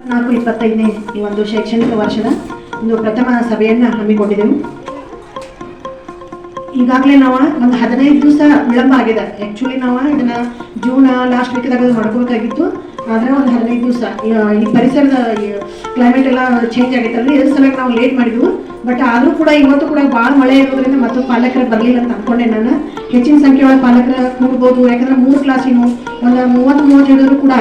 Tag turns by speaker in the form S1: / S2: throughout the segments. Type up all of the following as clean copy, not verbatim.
S1: 2025ನೇ ಈ ಒಂದು ಶೈಕ್ಷಣಿಕ ವರ್ಷದ ಒಂದು ಪ್ರಥಮ ಸಭೆಯನ್ನು ಹಮ್ಮಿಕೊಂಡಿದ್ದೆವು. ಈಗಾಗಲೇ ನಾವು ಒಂದು 15 ದಿವಸ ವಿಳಂಬ ಆಗಿದೆ. ಆ್ಯಕ್ಚುಲಿ ನಾವು ಇದನ್ನು ಜೂನ್ ಲಾಸ್ಟ್ ವೀಕ್ದಾಗ ಮಾಡ್ಕೋಬೇಕಾಗಿತ್ತು. ಆದರೆ ಒಂದು 15 ದಿವಸ ಈ ಪರಿಸರದ ಕ್ಲೈಮೇಟ್ ಎಲ್ಲ ಚೇಂಜ್ ಆಗೈತಲ್ಲ, ಇದ್ರ ಸಲುವಾಗಿ ನಾವು ಲೇಟ್ ಮಾಡಿದ್ವು. ಬಟ್ ಆದರೂ ಕೂಡ ಇವತ್ತು ಕೂಡ ಭಾಳ ಮಳೆ ಇರೋದ್ರಿಂದ ಮತ್ತು ಪಾಲಕರು ಬರಲಿಲ್ಲ ಅಂತ ಅಂದ್ಕೊಂಡೆ. ನಾನು ಹೆಚ್ಚಿನ ಸಂಖ್ಯೆಯೊಳಗೆ ಪಾಲಕರು ಕೂಡ್ಬೋದು, ಯಾಕಂದ್ರೆ 3 ಕ್ಲಾಸಿನ ಒಂದು 30 ಹಿಡಿದ್ರು ಕೂಡ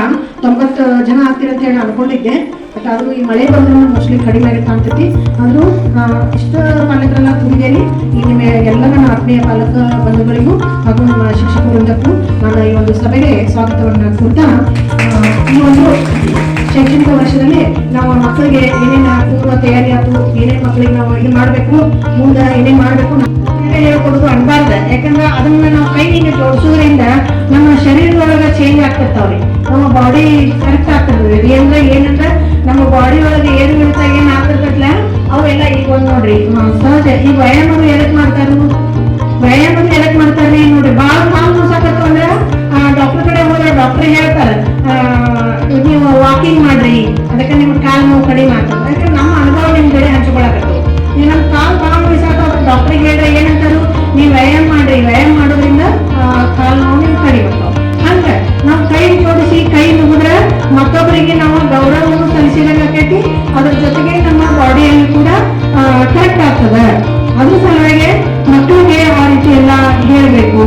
S1: 90 ಜನ ಆಗ್ತಿರಂತ ಹೇಳಿ ಅನ್ಕೊಂಡಿದ್ದೆ. ಬಟ್ ಆದರೂ ಈ ಮಳೆ ಬರೋದ್ರಿಂದ ಮೋಸ್ಟ್ಲಿ ಕಡಿಮೆ ಆಗುತ್ತೆ ಅಂತೈತಿ. ಆದರೂ ಇಷ್ಟು ಪಾಲಕರೆಲ್ಲ ಕೂಡಿದ್ದೇನೆ. ಈ ನಿಮ್ಮ ಎಲ್ಲ ನನ್ನ ಆತ್ಮೀಯ ಪಾಲಕ ಬಂಧುಗಳಿಗೂ ಹಾಗೂ ನಮ್ಮ ಶಿಕ್ಷಕ ವೃಂದಕ್ಕೂ ನಾನು ಈ ಒಂದು ಸಭೆಗೆ ಸ್ವಾಗತವನ್ನು ಕೊಡ್ತಾ, ಈ ಒಂದು ಶೈಕ್ಷಣಿಕ ವರ್ಷದಲ್ಲಿ ನಾವು ಮಕ್ಕಳಿಗೆ ಏನೇನು ಪೂರ್ವ ತಯಾರಿ ಆಯ್ತು, ಏನೇನು ಮಕ್ಕಳಿಗೆ ನಾವು ಇದು ಮಾಡಬೇಕು, ಮುಂದೆ ಏನೇನು ಮಾಡಬೇಕು ಹೇಳ್ಕೊಡೋದು ಅನ್ಬಾರ್ದು. ಯಾಕಂದ್ರೆ ಅದನ್ನ ನಾವು ಕೈ ಹಿಂಗೆ ಜೋಡಿಸೋದ್ರಿಂದ ನಮ್ಮ ಶರೀರದೊಳಗೆ ಚೇಂಜ್ ಆಗ್ತಿರ್ತಾವ್ರಿ, ನಮ್ಮ ಬಾಡಿ ಕರೆಕ್ಟ್ ಆಗ್ತಿರ್ತದೆ. ಅಂದ್ರೆ ಏನಂದ್ರೆ ನಮ್ಮ ಬಾಡಿ ಒಳಗೆ ಏನು ಇಳ್ತಾ ಏನ್ ಆಗ್ತಿರ್ತಲ್ಲ ಅವೆಲ್ಲ ಈಗ ಒಂದು ನೋಡ್ರಿ ಸಹಜ. ಈ ವ್ಯಾಯಾಮ ಎದಕ್ ಮಾಡ್ತಾರು, ವ್ಯಾಯಾಮ ಎದಕ್ ಮಾಡ್ತಾರ್ರಿ ನೋಡ್ರಿ, ಭಾಳ ಕಾಲು ನೋಸಾಕತ್ತು ಅಂದ್ರೆ ಡಾಕ್ಟರ್ ಕಡೆ ಹೋದ್ರೆ ಡಾಕ್ಟರ್ ಹೇಳ್ತಾರೆ ನೀವು ವಾಕಿಂಗ್ ಮಾಡ್ರಿ, ಅದಕ್ಕೆ ನಿಮ್ಮ ಕಾಲು ನೋವು ಕಡಿಮೆ ಆಗ್ತದೆ. ಯಾಕಂದ್ರೆ ನಮ್ಮ ಅನುಭವ ನಿಮ್ ಕಡೆ ಹಂಚ್ಕೊಳಕತ್ತು. ನೀವು ನಮ್ಮ ಕಾಲು ನೋಯಿಸಾಕ ಡಾಕ್ಟರ್ಗೆ ಹೇಳಿದ್ರೆ ಏನಂತಾರು, ನೀವು ವ್ಯಾಯಾಮ ಮಾಡ್ರಿ, ವ್ಯಾಯಾಮ ಮಾಡೋದ್ರಿಂದ ಕಾಲು ನೋವು ನಿಮ್ಗೆ ಕಡಿಮೆ ಆಗ್ತಾವ. ಹಂಗ ನಾವು ಕೈ ಜೋಡಿಸಿ ಕೈ ಮುಗಿದ್ರೆ ಮತ್ತೊಬ್ಬರಿಗೆ ನಾವು ಗೌರವವನ್ನು ಸಲ್ಲಿಸಿದಂಗಾಕೈತಿ. ಅದ್ರ ಜೊತೆಗೆ ನಮ್ಮ ಬಾಡಿಯಲ್ಲಿ ಕೂಡ ಕರೆಕ್ಟ್ ಆಗ್ತದೆ. ಅದ್ರ ಸಲುವಾಗಿ ಮಕ್ಕಳಿಗೆ ಆ ರೀತಿ ಎಲ್ಲ ಹೇಳ್ಬೇಕು.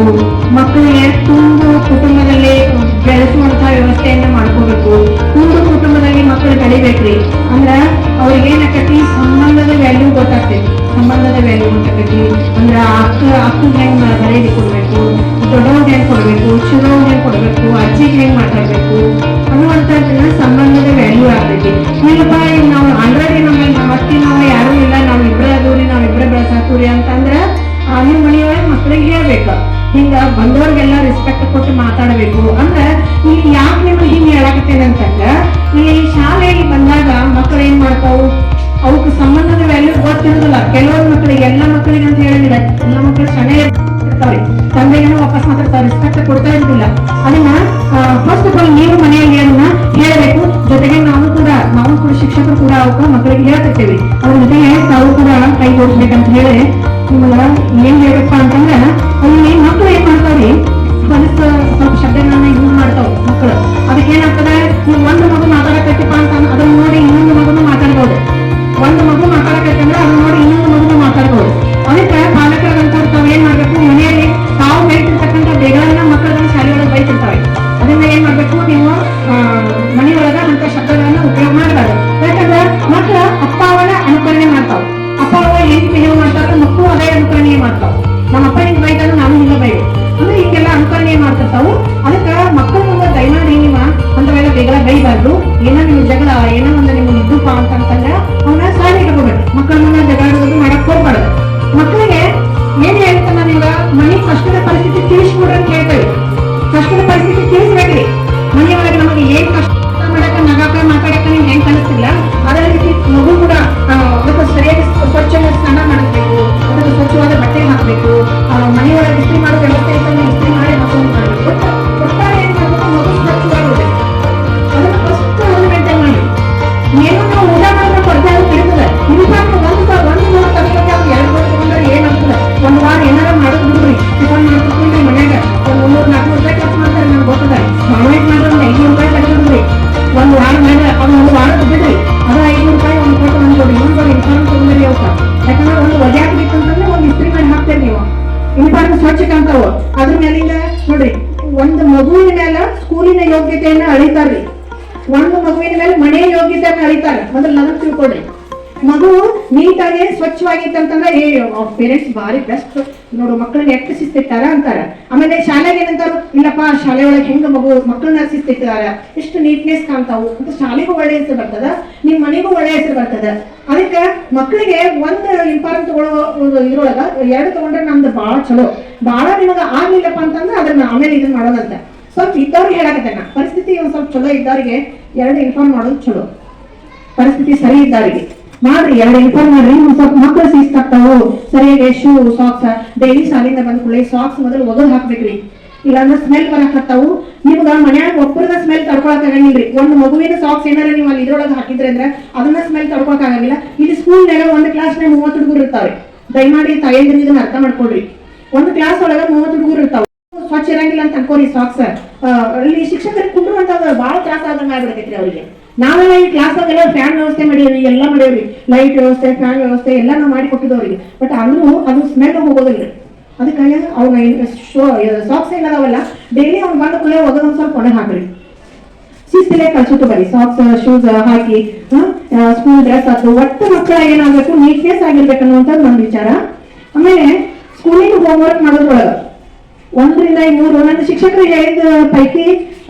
S1: ಮಕ್ಕಳಿಗೆ ತುಂಡು ಕುಟುಂಬದಲ್ಲಿ ಬೆಳೆಸುವಂತ ವ್ಯವಸ್ಥೆಯನ್ನ ಮಾಡ್ಕೋಬೇಕು. ತುಂಡು ಕುಟುಂಬದಲ್ಲಿ ಮಕ್ಕಳು ಬೆಳಿಬೇಕ್ರಿ. ಅಂದ್ರ ಅವ್ರಿಗೆ ಏನಾಕತಿ ಸಂಬಂಧದ ವ್ಯಾಲ್ಯೂ ಗೊತ್ತಾಗ್ತೈತಿ. ಸಂಬಂಧದ ವ್ಯಾಲ್ಯೂ ಗೊತ್ತಾಗೈತಿ. ಅಂದ್ರ ಅಕ್ಕಗೆ ಹೆಂಗ್ ಮರ್ಯಾದೆ ಕೊಡ್ಬೇಕು, ದೊಡ್ಡವ್ರಿಗೆ ಹೆಂಗ್ ಕೊಡ್ಬೇಕು, ಚಿಕ್ಕವ್ರಿಗೆ ಹೆಂಗ್ ಕೊಡ್ಬೇಕು, ಅಜ್ಜಿಗೆ ಹೆಂಗ್ ಮಾತಾಡ್ಬೇಕು ಅನ್ನುವಂಥದ್ದನ್ನ ಸಂಬಂಧದ ವ್ಯಾಲ್ಯೂ ಆಗ್ತೈತಿ. ಇಲ್ಲಪ್ಪ ನಾವು ಆಲ್ರೆಡಿ ನಮ್ಮ ಅತ್ತಿ ನಾವು ಯಾರು ಇಲ್ಲ, ನಾವ್ ಇಬ್ಬರೇ ಅದೂರಿ, ನಾವಿಬ್ಬರೇ ಬೆಳೆಸಾಕೂರಿ ಅಂತಂದ್ರ ನಿಮ್ಮ ಮನೆಯೊಳಗೆ ಮಕ್ಕಳಿಗೆ ಹೇಳ್ಬೇಕು. ಹಿಂಗ ಬಂದವ್ರಿಗೆಲ್ಲ ರೆಸ್ಪೆಕ್ಟ್ ಕೊಟ್ಟು ಮಾತಾಡಬೇಕು. ಅಂದ್ರೆ ಇಲ್ಲಿ ಯಾಕೆ ನಿಮ್ಗೆ ಹಿಂಗೆ ಹೇಳಕತ್ತೇನೆ ಅಂತಂದ್ರೆ, ಈ ಶಾಲೆಗೆ ಬಂದಾಗ ಮಕ್ಕಳು ಏನ್ ಮಾಡ್ತಾವು, ಅವಕ್ಕೆ ಸಂಬಂಧದ ವ್ಯಾಲ್ಯೂ ಗೊತ್ತಿರೋದಿಲ್ಲ. ಕೆಲವೊಂದು ಮಕ್ಕಳಿಗೆ, ಎಲ್ಲ ಮಕ್ಕಳಿಗೆ ಅಂತ ಹೇಳಿದ್ರೆ ಎಲ್ಲ ಮಕ್ಕಳು ಶಾಲೆ ಇರ್ತಾವ್ರಿ, ತಂದೆಗೇನೋ ವಾಪಸ್ ಮಾತಾಡ್ತಾವೆ, ರೆಸ್ಪೆಕ್ಟ್ ಕೊಡ್ತಾ ಇರೋದಿಲ್ಲ. ಅದನ್ನ ಫಸ್ಟ್ ಆಫ್ ಆಲ್ ನೀವು ಮನೆಯಲ್ಲಿ ಅದನ್ನ ಹೇಳಬೇಕು. ಜೊತೆಗೆ ನಾವು ಕೂಡ ಶಿಕ್ಷಕರು ಕೂಡ ಅವಕ್ಕೆ ಮಕ್ಕಳಿಗೆ ಹೇಳ್ತಿರ್ತೇವೆ. ಅದ್ರ ಜೊತೆಗೆ ತಾವು ಕೂಡ ಕೈ ಜೋಡಿಸ್ಬೇಕಂತ ಹೇಳಿ ನಿಮ್ಮಲ್ಲ ಏನ್ ಹೇಳ್ಬೇಕಪ್ಪ ಅಂತಂದ್ರೆ, ಅಲ್ಲಿ ಮಕ್ಕಳು ಏನ್ ಮಾಡ್ತಾವ್ರಿ, ಸ್ವಲ್ಪ ಶಬ್ದಗಳನ್ನ ಯೂಸ್ ಮಾಡ್ತಾವ ಮಕ್ಕಳು. ಅದಕ್ಕೆ ಏನಾಗ್ತದೆ, ನೀವು ಒಂದು ಮಗು ಮಾತಾಡಕತ್ತಿಪ್ಪ ಅಂತ ಅದನ್ನ ನೋಡಿ ಇನ್ನೊಂದು ಮಗುನು ಮಾತಾಡ್ಬೋದು. ಒಂದು ಮಗು ಮಾತಾಡಕತ್ತೆ ಅಂದ್ರೆ ಅದನ್ನ ನೋಡಿ ಇನ್ನೊಂದು ಮಗುನು ಮಾತಾಡ್ಬೋದು. ಅದಕ್ಕೆ ಪಾಲಕರಂತವ್ರು ತಾವ್ ಏನ್ ಮಾಡ್ಬೇಕು, ಮನೆಯಲ್ಲಿ ತಾವು ಬೈತಿರ್ತಕ್ಕಂಥ ಬೇಗನ ಮಕ್ಕಳನ್ನ ಶಾಲೆಯೊಳಗೆ ಬೈತಿರ್ತಾವೆ. ಅದನ್ನ ಏನ್ ಮಾಡ್ಬೇಕು, ನೀವು ಮನೆಯೊಳಗ ಅಂತ ಶಬ್ದಗಳನ್ನ ಉಪಯೋಗ ಮಾಡಬಾರ್ದು. ಯಾಕಂದ್ರೆ ಮಕ್ಕಳ ಅಪ್ಪ ಅವನ ಅನುಕರಣೆ ಮಾಡ್ತಾವ. ಅಪ್ಪ ಅವ ಏನ್ ಬಿಹೇವ್ ಮಾಡ್ತಾರ, ಮಕ್ಕಳು ಅದೇ ಅನುಕರಣೆ ಮಾಡ್ತಾವ. ನಮ್ಮ ಅಪ್ಪ ಹಿಂಗ್ ಬೈತಾನು ನಾನು ಹಿಂಗ ಬೈದು ಅಂದ್ರೆ ಹಿಂಗೆಲ್ಲ ಅನುಕರಣೆ ಮಾಡ್ತಿರ್ತಾವು. ಅದಕ್ಕೆ ಮಕ್ಕಳ ಮುಂದೆ ದಯಮಾಡಿ ನೀವು ಅಂತವೆಲ್ಲ ಬೇಗ ಬೈಬಾರ್ದು. ಏನೋ ನಿಮ್ಗೆ ಜಗಳ, ಏನೋ ಒಂದು ನಿಮ್ಗೆ ಇದ್ದುಪ್ಪ ಅಂತಂದ್ರೆ ಅವನ್ನ ಸಾಲಿ ಇಟ್ಕೋಬೇಕು. ಮಕ್ಕಳ ಮುಂದೆ ಜಗಳಾಡೋದು ಮಾಡಕ್ ಹೋಗ್ಬಾರ್ದು. ಮಕ್ಕಳಿಗೆ ಏನ್ ಹೇಳ್ತಾನ, ನೀವು ಮನೆ ಕಷ್ಟದ ಪರಿಸ್ಥಿತಿ ತಿಳಿಸ್ಕೊಡ್ರಿ ಅಂತ ಹೇಳ್ತೇವೆ. ಕಷ್ಟದ ಪರಿಸ್ಥಿತಿ ತಿಳಿಸ್ಬೇಕ್ರಿ. ಮನೆಯೊಳಗೆ ನಮಗೆ ಏನ್ ಕಷ್ಟ ಮಾಡಕ, ನಗಾಕ, ಮಾತಾಡಕ ನೀವು ಹೆಂಗ್ ಕಲಿಸ್ತಿಲ್ಲ, ಅದೇ ರೀತಿ ಮಗು ಕೂಡ ಅದಕ್ಕೆ ಸರಿಯಾಗಿ ಸ್ವಚ್ಛ ಸ್ನಾನ ಮಾಡಬೇಕು, ಅದಕ್ಕೆ ಸ್ವಚ್ಛವಾದ ಬಟ್ಟೆ ಹಾಕಬೇಕು. ಮನೆಯೊಳಗೆ ಇಸ್ತ್ರಿ ಮಾಡೋ ವ್ಯವಸ್ಥೆ ಇರ್ತದೆ, ಇಸ್ತ್ರಿ ಮಾಡಿ ಮಕ್ಕಳು ಮಾಡಬೇಕು. ಒಟ್ಟಾರೆ ಏನ್ ಮಾಡಬೇಕು, ಮಗು ಸ್ವಚ್ಛವಾಗಿರ್ಬೇಕು. ಅದನ್ನ ಫಸ್ಟ್ ಒಂದು ಮೇಂಟೈನ್ ಮಾಡಿ. ಏನೋ ನಾವು ಊಟ ಮಾಡಿದ್ರೆ ಕೊರತೆ ಅದು ಇರ್ತದೆ. ಯೂನಿಫಾರ್ಮ್ ಒಂದು ಮೂರು ತಗೋಬೇಕು, ಅದು 2 ಮೂರು ತಗೊಂಡ್ರೆ ಏನಾಗ್ತದೆ, ಒಂದು ವಾರ ಏನಾರ ಮಾಡೋದು ಬಿಡ್ರಿ. ಟಿಫನ್ ಮಾಡ್ಕೊಡ್ತೀನಿ ಮನ್ಯಾಗ ಒಂದು 300-400 ರೂಪಾಯಿ ಖರ್ಚು ಮಾಡ್ತಾರೆ, ನಮ್ಗೆ ಗೊತ್ತದೆ. ಮಾವಿನ ಮಾಡಿದ್ರೆ ಒಂದು 500 ರೂಪಾಯಿ ತಗೊಂಡ್ರಿ. ಒಂದು ವಾರ ಮೇಲೆ ಅದು ಒಂದು ವಾರದ ಬಿಡ್ರಿ, ಅದು 500 ರೂಪಾಯಿ ಒಂದು ಕೊಟ್ಟು ಬಂದ್ಕೊಡಿ. ಇನ್ನೊಂದು ಯೂನಿಫಾರ್ಮ್ ತಗೊಂಡ್ರಿ ಅವಕ್ಕ. ಯಾಕಂದ್ರೆ ಒಂದು ಒದೆ ಹಾಕ್ಬೇಕಂತಂದ್ರೆ ಒಂದು ಇಸ್ತ್ರಿ ಮಾಡಿ ಹಾಕ್ತೇವೆ ನೀವು. ಯೂನಿಫಾರ್ಮ್ ಸ್ವಚ್ಛ ಕಾಣ್ತಾವ. ಅದ್ರ ಮೇಲಿಂದ ನೋಡ್ರಿ, ಒಂದು ಮಗುವಿನ ಮೇಲೆ ಸ್ಕೂಲಿನ ಯೋಗ್ಯತೆಯನ್ನ ಅಳಿತಾರ್ರಿ, ಒಂದು ಮಗುವಿನ ಮೇಲೆ ಮನೆಯ ಯೋಗ್ಯತೆಯನ್ನ ಅಳಿತಾರೆ. ಮೊದಲು ಅದನ್ನ ತಿಳ್ಕೊಡ್ರಿ. ಮಗು ನೀಟಾಗಿ ಸ್ವಚ್ಛವಾಗಿತ್ತಂತಂದ್ರೆ ಪೇರೆಂಟ್ಸ್ ಭಾರಿ ಬೆಸ್ಟ್ ನೋಡು, ಮಕ್ಕಳನ್ನ ಎಷ್ಟು ಶಿಸ್ತಿರ್ತಾರ ಅಂತಾರ. ಆಮೇಲೆ ಶಾಲೆಗೆ ಏನಂತಾರು, ಇಲ್ಲಪ್ಪ ಶಾಲೆ ಒಳಗೆ ಹೆಂಗ ಮಕ್ಕಳನ್ನ ಶಿಸ್ತಿರ್ತಾರ, ಎಷ್ಟು ನೀಟ್ನೆಸ್ ಕಾಣ್ತಾವು ಅಂತ ಶಾಲೆಗೂ ಒಳ್ಳೆ ಹೆಸರು ಬರ್ತದ, ನಿಮ್ ಮನೆಗೂ ಒಳ್ಳೆ ಹೆಸರು ಬರ್ತದ. ಅದಕ್ಕೆ ಮಕ್ಕಳಿಗೆ ಒಂದು ಯೂನಿಫಾರ್ಮ್ ತಗೊಳ್ಳೋ ಇರೋಳಗ 2 ತಗೊಂಡ್ರೆ ನಮ್ದು ಭಾಳ ಚಲೋ. ಭಾಳ ನಿಮಗ ಆಗ್ಲಿಲ್ಲಪ್ಪ ಅಂತಂದ್ರೆ ಅದನ್ನ ಆಮೇಲೆ ಇದನ್ನ ಮಾಡೋದಂತ. ಸ್ವಲ್ಪ ಇದ್ದವ್ರಿಗೆ ಹೇಳಕತ್ತೇನ, ಪರಿಸ್ಥಿತಿ ಒಂದ್ ಸ್ವಲ್ಪ ಚಲೋ ಇದ್ದವ್ರಿಗೆ 2 ಯೂನಿಫಾರ್ಮ್ ಮಾಡೋದು ಚಲೋ. ಪರಿಸ್ಥಿತಿ ಸರಿ ಇದ್ದವ್ರಿಗೆ ಮಾಡ್ರಿ, 2 ಯೂನಿಫಾರ್ಮ್ ಮಾಡ್ರಿ. ಸ್ವಲ್ಪ ಮಕ್ಕಳು ಶಿಸ್ತಾಗ್ತಾವು. ಸರಿಯಾಗಿ ಶೂ, ಸಾಕ್ಸ್ ಡೈಲಿ ಶಾಲೆಯಿಂದ ಬಂದ ಕೂಡಲೇ ಸಾಕ್ಸ್ ಮೊದಲು ಒಗದು ಹಾಕ್ಬೇಕ್ರಿ. ಇಲ್ಲಾಂದ್ರೆ ಸ್ಮೆಲ್ ಬರಕತ್ತಾವು. ನಿಮ್ಗ ಮನ್ಯಾಗ ಒಬ್ಬರದ ಸ್ಮೆಲ್ ತಡ್ಕೊಳಕ್ ಆಗಂಗಿಲ್ರಿ. ಒಂದು ಮಗುವಿನ ಸಾಕ್ಸ್ ಏನಾರ ನೀವು ಅಲ್ಲಿ ಇದ್ರೊಳಗೆ ಹಾಕಿದ್ರೆ ಅಂದ್ರೆ ಅದನ್ನ ಸ್ಮೆಲ್ ತಡ್ಕೊಳಕ್ ಆಗಂಗಿಲ್ಲ. ಇಲ್ಲಿ ಸ್ಕೂಲ್ನಾಗ ಒಂದು ಕ್ಲಾಸ್ನಾಗ 30 ಹುಡುಗರು ಇರ್ತಾವೆ. ದಯಮಾಡಿ ತಾಯಂದ್ರಿ ಇದನ್ನ ಅರ್ಥ ಮಾಡ್ಕೊಡ್ರಿ. ಒಂದು ಕ್ಲಾಸ್ ಒಳಗ 30 ಹುಡುಗರು ಇರ್ತಾವೆ. ಸ್ವಚ್ಛ ಇರಂಗಿಲ್ಲ ಅಂತ ಅನ್ಕೋರಿ ಸಾಕ್ಸ್. ಅಲ್ಲಿ ಶಿಕ್ಷಕರಿಗೆ ಕುಂಡ್ರುವಂತ ಬಹಳ ತ್ರಾಸ ಆದಂಗ ಆಗ್ಬಿಡ್ತೈತ್ರಿ ಅವ್ರಿಗೆ. ನಾವೆಲ್ಲ ಈ ಕ್ಲಾಸ್ನಾಗೆಲ್ಲ ಫ್ಯಾನ್ ವ್ಯವಸ್ಥೆ ಮಾಡೇವಿ, ಎಲ್ಲ ಮಾಡೇವ್ರಿ, ಲೈಟ್ ವ್ಯವಸ್ಥೆ, ಫ್ಯಾನ್ ವ್ಯವಸ್ಥೆ ಎಲ್ಲ ನಾವು ಮಾಡಿ ಕೊಟ್ಟಿದವ್ರಿಗೆ. ಬಟ್ ಅಂದ್ರೂ ಅದು ಸ್ಮೆಲ್ ಹೋಗೋದಿಲ್ಲ. ಅದಕ್ಕಾಗಿ ಅವ್ನ ಸಾಕ್ಸ್ ಏನದಾವಲ್ಲ ಡೈಲಿ ಅವ್ನು ಬಂದ ಕೂಡಲೇ ಒಗದೊಂದ್ ಸ್ವಲ್ಪ ಒಣಗಿ ಹಾಕ್ರಿ. ಶಿಸ್ತಿಲೆ ಕಳ್ಸುಟ್ಟು ಬರೀ ಸಾಕ್ಸ್ ಶೂಸ್ ಹಾಕಿ ಸ್ಕೂಲ್ ಡ್ರೆಸ್ ಅದು ಒಟ್ಟು ಮಕ್ಕಳ ಏನಾಗಬೇಕು ನೀಟ್ನೆಸ್ ಆಗಿರ್ಬೇಕು ಅನ್ನುವಂಥದ್ದು ಒಂದು ವಿಚಾರ. ಆಮೇಲೆ ಸ್ಕೂಲಿನ ಹೋಮ್ವರ್ಕ್ ಮಾಡೋದ್ರೊಳಗ 1 ರಿಂದ 3 ನನ್ನ ಶಿಕ್ಷಕರು ಹೇಳಿದ ಪೈಕಿ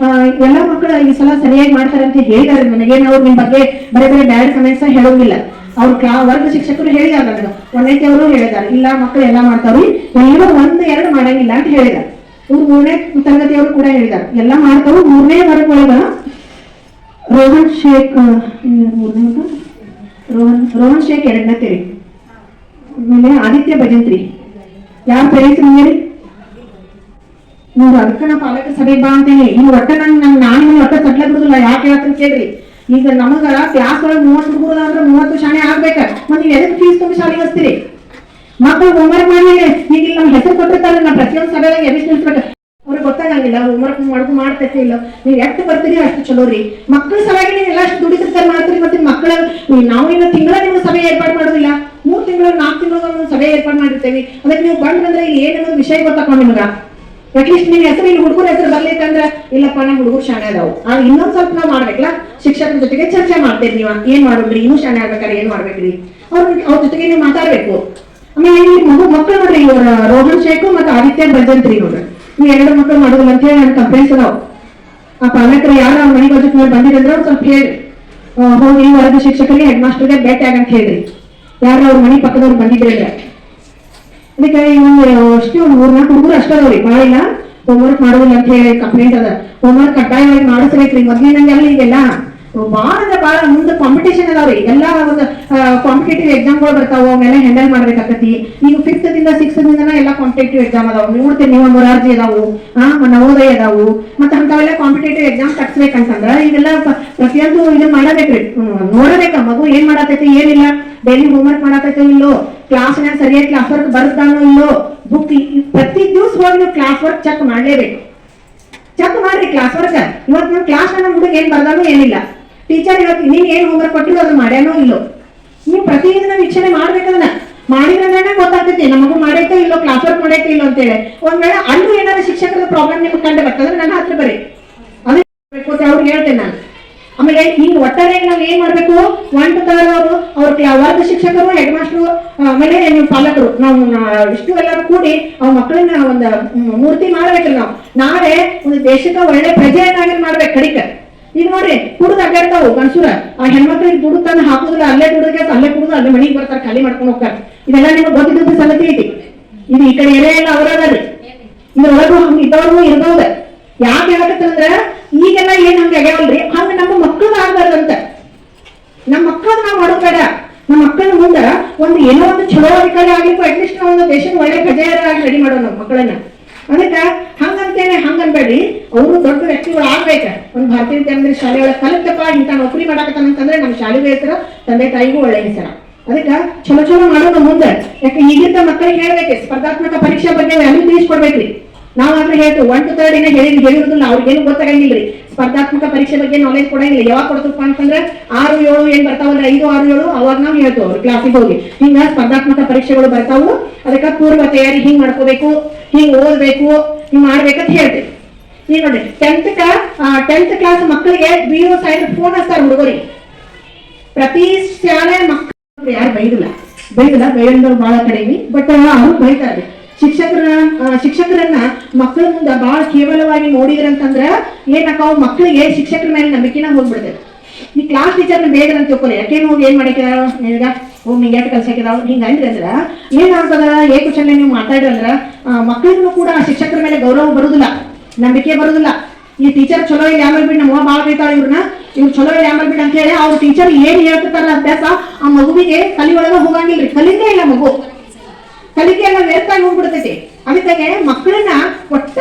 S1: ಎಲ್ಲ ಮಕ್ಕಳು ಈ ಸಲ ಸರಿಯಾಗಿ ಮಾಡ್ತಾರೆ ಅಂತ ಹೇಳಿದಾರೆ ನನಗೆ. ಅವ್ರು ನಿಮ್ ಬಗ್ಗೆ ಬೇರೆ ಬ್ಯಾಡ್ ಕಮೆಂಟ್ಸ್ ಹೇಳೋಂಗಿಲ್ಲ. ಅವ್ರ ವರ್ಗ ಶಿಕ್ಷಕರು ಹೇಳಿದಾರೆ ನನಗೆ. 1ನೇ ಅವರು ಹೇಳಿದಾರೆ ಇಲ್ಲ ಮಕ್ಕಳು ಎಲ್ಲ ಮಾಡ್ತಾವ್ರಿ, ಎಲ್ಲರೂ 1-2 ಮಾಡಂಗಿಲ್ಲ ಅಂತ ಹೇಳಿದಾರೆ. ಇವ್ರು 3ನೇ ತರಗತಿಯವರು ಕೂಡ ಹೇಳಿದಾರೆ ಎಲ್ಲ ಮಾಡ್ತಾವ್. 3ನೇ ವರ್ಗ ಒಳಗ ರೋಹನ್ ಶೇಖ್ 2ನೇ ತೇರಿ, ಆಮೇಲೆ ಆದಿತ್ಯ ಭಜಂತ್ರಿ. ಯಾರ ಪೇರೆಂಟ್ಸ್ ನಿಮ್ಗೆ ನೋಡ್ರಿ, ಅದಕ್ಕ ನಾ ಪಾಲಕ ಸಭೆ ಬಾ ಅಂತೇಳಿ ಈಗ ಒಟ್ಟ ನಾನು ಒಟ್ಟ ಸಟ್ಲ ಬಿಡುದಿಲ್ಲ. ಯಾಕೆ ಹೇಳ್ತೀನಿ ಕೇಳ್ರಿ, ಈಗ ನಮಗ ಕ್ಲಾಸ್ ಒಳಗೆ 30 ಹುಡುಗರು ಅಂದ್ರೆ 30 ಶಾಣೆ ಆಗ್ಬೇಕ. ಮತ್ತೆ ನೀವು ಎದಕ್ಕೆ ಫೀಸ್ ತುಂಬಿ ಶಾಲೆಗೆ ಹಚ್ತೀರಿ? ಮಕ್ಕಳು ಹೋಮ್ವರ್ಕ್ ಮಾಡಿದ್ರೆ ಈಗ ಇಲ್ಲಿ ನಮ್ಗೆ ಹೆಸರು ಕೊಟ್ಟಿರ್ತಾರೆ, ನಾವು ಪ್ರತಿಯೊಂದು ಸಭೆದಾಗ ಎಬಿಸ್ ನಿಲ್ಸ್ಬೇಕು. ಅವ್ರಿಗೆ ಗೊತ್ತಾಗಂಗಿಲ್ಲ ಹೋಮ್ವರ್ಕ್ ಮಾಡ್ತೈತಿ ಇಲ್ಲ. ನೀವು ಎಷ್ಟು ಬರ್ತೀರಿ ಅಷ್ಟು ಚಲೋ ರೀ. ಮಕ್ಕಳ ಸಲುವಾಗಿ ನೀವು ಎಲ್ಲ ಅಷ್ಟು ದುಡಿತಿರ್ತಾರೆ ಮಾಡ್ತೀರಿ. ಮತ್ತೆ ಮಕ್ಕಳ ನಾವೇನು ತಿಂಗಳ ನಿಮ್ಗೆ ಸಭೆ ಏರ್ಪಾಡು ಮಾಡೋದಿಲ್ಲ. 3 ತಿಂಗಳು 4 ತಿಂಗಳು ಸಭೆ ಏರ್ಪಾಡು ಮಾಡಿರ್ತೇವೆ. ಅದಕ್ಕೆ ನೀವು ಬಂದ್ರೆ ಇಲ್ಲಿ ಏನನ್ನೋದು ವಿಷಯ ಗೊತ್ತಾಕೊಂಡು ನಿಮ್ಗ ಅಟ್ಲೀಸ್ಟ್ ನಿಮ್ ಹೆಸರು ಇಲ್ಲಿ ಹುಡುಗರ ಹೆಸರು ಬರ್ಲಿಕ್ಕಂದ್ರ ಇಲ್ಲಪ್ಪ ನಮ್ಮ ಹುಡುಗರು ಶಾಣೆ ಅದಾವು. ಆಗ ಇನ್ನೊಂದ್ ಸ್ವಲ್ಪ ನಾವ್ ಮಾಡ್ಬೇಕಲ್ಲ, ಶಿಕ್ಷಕರ ಜೊತೆಗೆ ಚರ್ಚೆ ಮಾಡ್ತೇರಿ. ನೀವ ಏನ್ ಮಾಡೋದ್ರಿ, ಇನ್ನೂ ಶಾಣೆ ಆಗ್ಬೇಕಾದ್ರೆ ಏನ್ ಮಾಡ್ಬೇಕ್ರಿ, ಅವ್ರ ಜೊತೆಗೆ ನೀವು ಮಾತಾಡ್ಬೇಕು. ಆಮೇಲೆ ಇಲ್ಲಿ ಮಕ್ಕಳು ನೋಡ್ರಿ, ಇವ್ರ ರೋಹನ್ ಶೇಖ್ ಮತ್ತೆ ಆದಿತ್ಯ ಭಜಂತ್ರಿ ನೋಡ್ರಿ, ಈ 2 ಮಕ್ಕಳು ಮಾಡೋದಿಲ್ಲ ಅಂತ ಹೇಳಿ ನನ್ ಕಂಪ್ಲೇಂಟ್ಸ್ ಅದಾವ್. ಆ ಪಾಲಕರು ಯಾರು ಅವ್ರ ಮನೆ ಬಜೆಟ್ ಮೇಲೆ ಬಂದಿರಂದ್ರೆ ಒಂದ್ ಸ್ವಲ್ಪ ಹೇಳಿ ಹೋಗಿ ವರ್ಗ ಶಿಕ್ಷಕರಿಗೆ ಹೆಡ್ ಮಾಸ್ಟರ್ಗೆ ಭೇಟಿ ಆಗಂತ ಹೇಳ್ರಿ. ಯಾರು ಅವ್ರ ಮನೆ ಪಕ್ಕದವ್ರು ಬಂದಿದ್ರಿ ಅಂದ್ರೆ ಅದಕ್ಕೆ ಅಷ್ಟೇ ಒಂದು 3-4 ಹುಡುಗರು ಅಷ್ಟೇ ಅದಾವ್ರಿ, ಭಾಳ ಇಲ್ಲ. ಹೋಮ್ವರ್ಕ್ ಮಾಡೋದಿಲ್ಲ ಅಂತ ಹೇಳಿ ಕಂಪ್ಲೇಂಟ್ ಅದ. ಹೋಮ್ವರ್ಕ್ ಕಡ್ಡಾಯವಾಗಿ ಮಾಡಿಸ್ಬೇಕ್ರಿ. ಮೊದ್ಲಿನಂಗೆಲ್ಲ ಈಗೆಲ್ಲ ಭಾಳ ಅಂದ್ರೆ ಭಾಳ ಮುಂದೆ ಕಾಂಪಿಟೇಷನ್ ಅದಾವ್ರಿ. ಎಲ್ಲ ಒಂದು ಕಾಂಪಿಟೇಟಿವ್ ಎಕ್ಸಾಮ್ಗಳು ಬರ್ತಾವ, ಅವನ್ನೆಲ್ಲ ಹ್ಯಾಂಡಲ್ ಮಾಡ್ಬೇಕಾಗತ್ತಿ. ಈಗ 5th ದಿಂದ 6th ದಿಂದ ಎಲ್ಲ ಕಾಂಪಿಟೇಟಿವ್ ಎಕ್ಸಾಮ್ ಅದಾವ. ನೋಡ್ತೀರಿ ನೀವು, ಮೊರಾರ್ಜಿ ಅದಾವು, ನವೋದಯ ಅದಾವು. ಮತ್ತೆ ಅಂತವೆಲ್ಲ ಕಾಂಪಿಟೇಟಿವ್ ಎಕ್ಸಾಮ್ ಕಟ್ಸ್ಬೇಕಂತಂದ್ರ ಈಗೆಲ್ಲ ಪ್ರತಿಯೊಂದು ಇದನ್ನ ಮಾಡಬೇಕ್ರಿ. ನೋಡಬೇಕ ಮಗು ಏನ್ ಮಾಡತೈತಿ ಏನಿಲ್ಲ, ಡೈಲಿ ಹೋಮ್ವರ್ಕ್ ಮಾಡತೈತೋ ಇಲ್ಲೋ, ಕ್ಲಾಸ್ನಾಗ ಸರಿಯಾಗಿ ಕ್ಲಾಸ್ ವರ್ಕ್ ಬರುತ್ತಾನೋ ಇಲ್ಲೋ, ಬುಕ್ ಪ್ರತಿ ದಿವಸ ಹೋಗಿ ನೀವು ಕ್ಲಾಸ್ ವರ್ಕ್ ಚೆಕ್ ಮಾಡ್ಲೇಬೇಕು. ಚೆಕ್ ಮಾಡ್ರಿ ಕ್ಲಾಸ್ ವರ್ಕ್. ಇವತ್ತು ನೀವು ಕ್ಲಾಸ್ ನಮ್ಮ ಹುಡುಗ ಏನ್ ಬರ್ದಾನೋ ಏನಿಲ್ಲ, ಟೀಚರ್ ಇವತ್ತು ನೀನ್ ಏನ್ ಹೋಮ್ವರ್ಕ್ ಕೊಟ್ಟಿರೋ ಅದನ್ನ ಮಾಡ್ಯಾನೋ ಇಲ್ಲೋ, ನೀವು ಪ್ರತಿದಿನ ವೀಕ್ಷಣೆ ಮಾಡ್ಬೇಕದನ್ನ. ಮಾಡಿದ್ರೆ ಗೊತ್ತಾಗ್ತೈತಿ ನಮ್ಮ ಮಗು ಮಾಡೈತೋ ಇಲ್ಲೋ, ಕ್ಲಾಸ್ ವರ್ಕ್ ಮಾಡೈತೋ ಇಲ್ಲೋ ಅಂತೇಳಿ. ಒಂದ್ ವೇಳೆ ಅಲ್ಲೂ ಏನಾದ್ರು ಶಿಕ್ಷಕರ ಪ್ರಾಬ್ಲಮ್ ನಿಮ್ಗೆ ಕಂಡು ಬರ್ತಂದ್ರೆ ನನ್ನ ಹತ್ರ ಬರ್ರಿ, ಅದೇ ಅವ್ರಿಗೆ ಹೇಳ್ತೇನೆ ನಾನು. ಆಮೇಲೆ ಈಗ ಒಟ್ಟಾರೆ ನಾವ್ ಏನ್ ಮಾಡ್ಬೇಕು, 1 to 3 ಅವರು ಅವ್ರ ವರ್ಗ ಶಿಕ್ಷಕರು, ಹೆಡ್ ಮಾಸ್ಟರ್, ಆಮೇಲೆ ನೀವು ಪಾಲಕರು, ನಾವು ಇಷ್ಟು ಎಲ್ಲರೂ ಕೂಡಿ ಅವ್ರ ಮಕ್ಕಳನ್ನ ಒಂದು ಮೂರ್ತಿ ಮಾಡ್ಬೇಕಲ್ಲ. ನಾವು ನಾಳೆ ಒಂದು ದೇಶಕ್ಕೆ ಒಳ್ಳೆ ಪ್ರಜೆಯನ್ನಾಗಿ ಮಾಡ್ಬೇಕು ಕಡಿಕ. ಈಗ ನೋಡ್ರಿ ಕುಡುದು ಅಡ್ಡಾಡ್ತಾವು ಗಂಡಸೂರ, ಆ ಹೆಣ್ಮಕ್ಳಿಗೆ ದುಡ್ಡು ತಂದು ಹಾಕುದಿಲ್ಲ, ಅಲ್ಲೇ ದುಡಿಗೆ ಅಲ್ಲೇ ಕುಡುದು ಅಲ್ಲೇ ಮನೆಗೆ ಬರ್ತಾರೆ, ಖಾಲಿ ಮಾಡ್ಕೊಂಡು ಹೋಗ್ತಾರೆ. ಇದೆಲ್ಲ ನಿಮ್ಗೆ ಗೊತ್ತಿದ್ದ ಸಂಗತಿ ಐತಿ. ಇದು ಈ ಕಡೆ ಏನೇ ಎಲ್ಲ ಅವರದ್ರಿ, ಇದ್ರೊಳಗೂ ಹಂಗ ಇದ್ದವ್ರಿಗೂ ಇರ್ಬಹುದ. ಯಾಕೆ ಹೇಳಕತ್ತಂದ್ರ ಈಗೆಲ್ಲ ಏನ್ ಹಂಗ ಆಗ್ಯಾವಲ್ರಿ, ಹಂಗ ನಮ್ಮ ಮಕ್ಕಳು ಆಗ್ಬಾರ್ದಂತ. ನಮ್ಮ ಮಕ್ಕಳನ್ನ ನಾವು ಮಾಡೋಬೇಡ. ನಮ್ಮ ಮಕ್ಕಳ ಮುಂದ ಒಂದು ಏನೋ ಒಂದು ಚಲೋ ಅಧಿಕಾರಿ ಆಗ್ಲಿಕ್ಕೂ ಅಟ್ಲೀಸ್ಟ್ ನಾವು ಒಂದು ದೇಶದ ಒಳ್ಳೆ ಪ್ರಜೆಯರಾಗಿ ರೆಡಿ ಮಾಡೋಣ ನಮ್ಮ ಮಕ್ಕಳನ್ನ. ಅದಕ್ಕ ಹಂಗಂತೇನೆ ಹಂಗನ್ಬೇಡಿ, ಅವರು ದೊಡ್ಡ ವ್ಯಕ್ತಿಗಳು ಆಗ್ಬೇಕ. ಒಂದು ಭಾರತೀಯ ವಿದ್ಯಾಮಂದಿರ ಶಾಲೆಯೊಳಗೆ ಕಲಿತಪ್ಪ ಇಂತ ನೌಕರಿ ಮಾಡಾಕತ್ತಾನಂತಂದ್ರೆ ನಮ್ಮ ಶಾಲೆಗೂ ಹೆಸರ, ತಂದೆ ತಾಯಿಗೂ ಒಳ್ಳೆ ಹೆಸರ. ಅದಕ್ಕ ಚಲೋ ಮಾಡೋಣ ಮುಂದೆ. ಯಾಕೆ ಈಗಿಂತ ಮಕ್ಕಳಿಗೆ ಹೇಳ್ಬೇಕು, ಸ್ಪರ್ಧಾತ್ಮಕ ಪರೀಕ್ಷೆ ಬಗ್ಗೆ ವ್ಯಾಲ್ಯೂ ತಿಳಿಸ್ಕೊಡ್ಬೇಕ್ರಿ. ನಾವಾದ್ರೆ ಹೇಳ್ತೀವಿ 1 to 3 ಹೇಳಿರೋದಿಲ್ಲ, ಅವ್ರಿಗೇನು ಗೊತ್ತಾಗಂಗಿಲ್ರಿ. ಸ್ಪರ್ಧಾತ್ಮಕ ಪರೀಕ್ಷೆ ಬಗ್ಗೆ ನಾಲೆಜ್ ಕೊಡಂಗಿಲ್ಲ. ಯಾವಾಗ ಕೊಡ್ತಪ್ಪ ಅಂತಂದ್ರೆ 6-7 ಏನ್ ಬರ್ತಾವಲ್ಲ, 5-6-7 ಅವಾಗ ನಾವು ಹೇಳ್ತೇವೆ ಅವ್ರು ಕ್ಲಾಸಿಗೆ ಹೋಗಿ, ಹಿಂಗ ಸ್ಪರ್ಧಾತ್ಮಕ ಪರೀಕ್ಷೆಗಳು ಬರ್ತಾವು, ಅದಕ್ಕೆ ಪೂರ್ವ ತಯಾರಿ ಹಿಂಗ್ ಮಾಡ್ಕೋಬೇಕು, ಹಿಂಗ್ ಓದ್ಬೇಕು, ಹಿಂಗ್ ಮಾಡ್ಬೇಕಂತ ಹೇಳ್ತೀವಿ. ಈಗ ನೋಡಿ 10th ಕ್ಲಾಸ್ ಮಕ್ಕಳಿಗೆ BO ಸೈಡ್ ಫೋನ್ ಹಚ್ತಾರೆ ಹುಡುಗರಿಗೆ. ಪ್ರತಿ ಶಾಲೆ ಮಕ್ಕಳು ಯಾರು ಬೈದಿಲ್ಲ ಬಹಳ ಕಡಿಮೆ, ಬಟ್ ಅವ್ರು ಬೈತಾರೆ. ಶಿಕ್ಷಕರನ್ನ ಮಕ್ಕಳ ಮುಂದೆ ಬಹಳ ಕೇವಲವಾಗಿ ನೋಡಿದ್ರಂತಂದ್ರ ಏನಕ್ಕಾವ್ ಮಕ್ಕಳಿಗೆ ಶಿಕ್ಷಕರ ಮೇಲೆ ನಂಬಿಕೆನ ಹೋಗ್ಬಿಡ್ತೇವೆ. ಈ ಕ್ಲಾಸ್ ಟೀಚರ್ನ ಬೇಡ್ರಂತ ತಿಳ್ಕೊಳ್ಳಿ, ಯಾಕೇನು ಹೋಗಿ ಏನ್ ಮಾಡಿಕ್ಕಿದಾರ ಈಗ ಹೋಗಿ ನಿಂಗೆ ಕಲ್ಸಾಕಿದಾವ ಹಿಂಗ ಅಂದ್ರ ಏನಾಗ್ತದ, ಏಕುಚಲ್ಲೆ ನೀವು ಮಾತಾಡ್ರಂದ್ರ ಮಕ್ಕಳಿಗೂ ಕೂಡ ಶಿಕ್ಷಕರ ಮೇಲೆ ಗೌರವ ಬರುದಿಲ್ಲ, ನಂಬಿಕೆ ಬರುದಿಲ್ಲ. ಈ ಟೀಚರ್ ಚಲೋ ಇಲ್ಲಿ ಆಮೇಲೆ ಬಿಡ್ ನಮ್ಮ ಬಾಳ ಬೈತಾಳ ಇವ್ರು ಚಲೋ ಇಲ್ಲಿ ಆಮೇಲೆ ಬಿಡ್ ಅಂತ ಹೇಳಿ ಅವ್ರ ಟೀಚರ್ ಏನ್ ಹೇಳ್ತಿರ್ತಾರ ಅಭ್ಯಾಸ ಆ ಮಗುವಿಗೆ ಕಲಿ ಒಳಗ ಹೋಗಂಗಿಲ್ರಿ. ಕಲಿದೇ ಇಲ್ಲ ಮಗು, ಕಲಿಕೆ ಎಲ್ಲ ವ್ಯರ್ಥ ಹೋಗ್ಬಿಡ್ತೈತಿ. ಅದಕ್ಕಾಗಿ ಮಕ್ಕಳನ್ನ ಒಟ್ಟ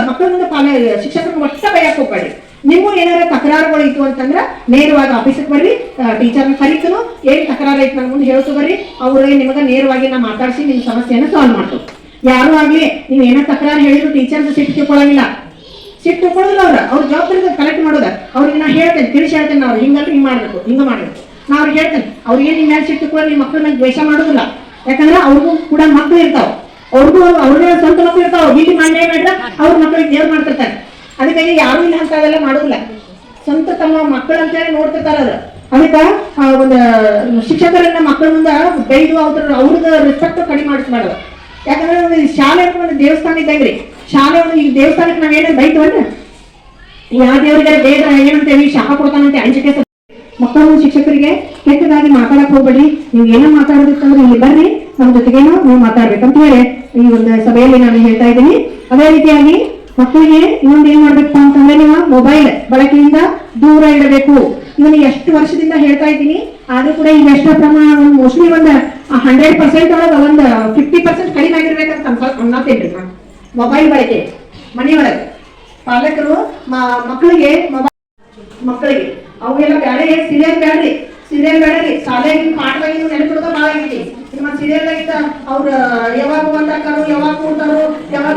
S1: ಮಕ್ಕಳ ಮುಂದೆ ಶಿಕ್ಷಕರನ್ನ ಒಟ್ಟ ಬೈಯಕ್ ಹೋಗ್ಬೇಡಿ. ನಿಮ್ಮ ಏನಾರ ತಕರಾರುಗಳು ಇತ್ತು ಅಂತಂದ್ರ ನೇರವಾಗಿ ಆಫೀಸಿಗೆ ಬರ್ರಿ, ಟೀಚರ್ನ ಕರೀತನು ಏನ್ ತಕರಾರು ಐತೆ ನನ್ನ ಮುಂದೆ ಹೇಳ್ತು ಬರ್ರಿ, ಅವ್ರಿಗೆ ನಿಮಗ ನೇರವಾಗಿ ನಾ ಮಾತಾಡಿಸಿ ನಿಮ್ ಸಮಸ್ಯೆಯನ್ನ ಸಾಲ್ವ್ ಮಾಡ್ತು. ಯಾರು ಆಗ್ಲಿ ನೀವ್ ಏನೋ ತಕರಾರು ಹೇಳಿದ್ರು ಟೀಚರ್ಸ್ ಸಿಟ್ಟು ತಿಳ್ಕೊಳಂಗಿಲ್ಲ, ಸಿಟ್ಟು ತಿಳ್ಕೊಳ್ಳೋದಿಲ್ಲ. ಅವ್ರ ಜವಾಬ್ದಾರಿ ಕಲೆಕ್ಟ್ ಮಾಡೋದ. ಅವ್ರಿಗೆ ನಾ ಹೇಳ್ತೇನೆ, ತಿಳಿಸಿ ಹೇಳ್ತೇನೆ, ನಾವು ಹಿಂಗಂದ್ರೆ ಹಿಂಗ್ ಮಾಡ್ಬೇಕು, ಹಿಂಗ ಮಾಡ್ಬೇಕು. ನಾ ಅವ್ರಿಗೆ ಹೇಳ್ತೇನೆ, ಅವ್ರಿಗೆ ನಿಮ್ ಮೇಲೆ ಸಿಟ್ಟು ತಿಳ್ಕೊಳ್ಳೋ ನಿಮ್ಮ ಮಕ್ಕಳ ಮೇಲೆ ದ್ವೇಷ ಮಾಡೋದಿಲ್ಲ. ಯಾಕಂದ್ರೆ ಅವ್ರಿಗೂ ಕೂಡ ಮಕ್ಳು ಇರ್ತಾವ, ಅವ್ರದೇ ಸ್ವಂತ ಮಕ್ಳು ಇರ್ತಾವ. ಇಲ್ಲಿ ಮಾಡೇ ಮಾಡ್ರ ಅವ್ರ ಮಕ್ಕಳಿಗೆ ದೇವ್ರು ಮಾಡ್ತಿರ್ತಾರೆ. ಅದಕ್ಕಾಗಿ ಯಾರು ಇಲ್ಲ ಅಂತ ಅದೆಲ್ಲ ಮಾಡೋದಿಲ್ಲ. ಸ್ವಂತ ತಮ್ಮ ಮಕ್ಕಳು ಅಂತ ಹೇಳಿ ನೋಡ್ತಿರ್ತಾರ. ಅದಕ್ಕೆ ಒಂದು ಶಿಕ್ಷಕರನ್ನ ಮಕ್ಕಳ ಮುಂದೆ ಬೈದು ಅವ್ರದ್ದು ರೆಸ್ಪೆಕ್ಟ್ ಕಡಿಮೆ ಮಾಡಿಸ್ಬಾರ್ದು. ಯಾಕಂದ್ರೆ ಒಂದು ಶಾಲೆ ಒಂದು ದೇವಸ್ಥಾನ ಇದ್ದಂಗ್ರಿ. ಶಾಲೆ ಒಂದು ಈಗ ದೇವಸ್ಥಾನಕ್ಕೆ ನಾವ್ ಏನಾದ್ರು ಬೈತವಲ್ಲ, ಯಾವ ದೇವರಿಗೆ ಬೇಗ ಏನಂತೇವಿ ಶಾಪ ಕೊಡ್ತಾನಂತೆ ಅಂಜಿಕೆ. ಮಕ್ಕಳು ಶಿಕ್ಷಕರಿಗೆ ಕೆಟ್ಟದಾಗಿ ಮಾತಾಡಕ್ ಹೋಗ್ಬೇಡಿ. ನೀವು ಏನೋ ಮಾತಾಡೋದಿತ್ತಂದ್ರೆ ಇಲ್ಲಿ ಬರ್ರಿ, ನಮ್ಮ ಜೊತೆಗೇನೋ ನೀವು ಮಾತಾಡ್ಬೇಕಂತ ಹೇಳಿ ಈ ಒಂದು ಸಭೆಯಲ್ಲಿ ನಾನು ಹೇಳ್ತಾ ಇದ್ದೀನಿ. ಅದೇ ರೀತಿಯಾಗಿ ಮಕ್ಕಳಿಗೆ ಇನ್ನೊಂದು ಏನ್ ಮಾಡ್ಬೇಕು ಅಂತಂದ್ರೆ, ನೀವು ಮೊಬೈಲ್ ಬಳಕೆಯಿಂದ ದೂರ ಇಡಬೇಕು. ಇವನು ಎಷ್ಟು ವರ್ಷದಿಂದ ಹೇಳ್ತಾ ಇದ್ದೀನಿ, ಆದ್ರೂ ಕೂಡ ಈಗ ಎಷ್ಟೋ ಪ್ರಮಾಣ ಮೋಸ್ಟ್ಲಿ ಒಂದು 100% ಒಳಗ ಒಂದು 50% ಕಡಿಮೆ ಆಗಿರ್ಬೇಕಂತ ಅನ್ನತೇನ್ರಿ. ಮೊಬೈಲ್ ಬಳಕೆ ಮನೆಯೊಳಗೆ ಪಾಲಕರು ಮಕ್ಕಳಿಗೆ ಅವೆಲ್ಲ ಬ್ಯಾರೆ, ಸೀರಿಯಲ್ ಬ್ಯಾಡ್ರಿ, ಸೀರಿಯಲ್ ಬೇಡ್ರಿ. ಶಾಲೆಗೆ ಪಾಠವಾಗಿ ನೆನಪಿಡೋದ ಭಾಳ ಆಗೈತಿ. ನಿಮ್ಮ ಸೀರಿಯಲ್ ಆಗಿದ್ದ ಅವ್ರ ಯಾವಾಗ ಬಂದಾಕರು, ಯಾವಾಗ ಕೊಡ್ತಾರೋ, ಯಾವಾಗ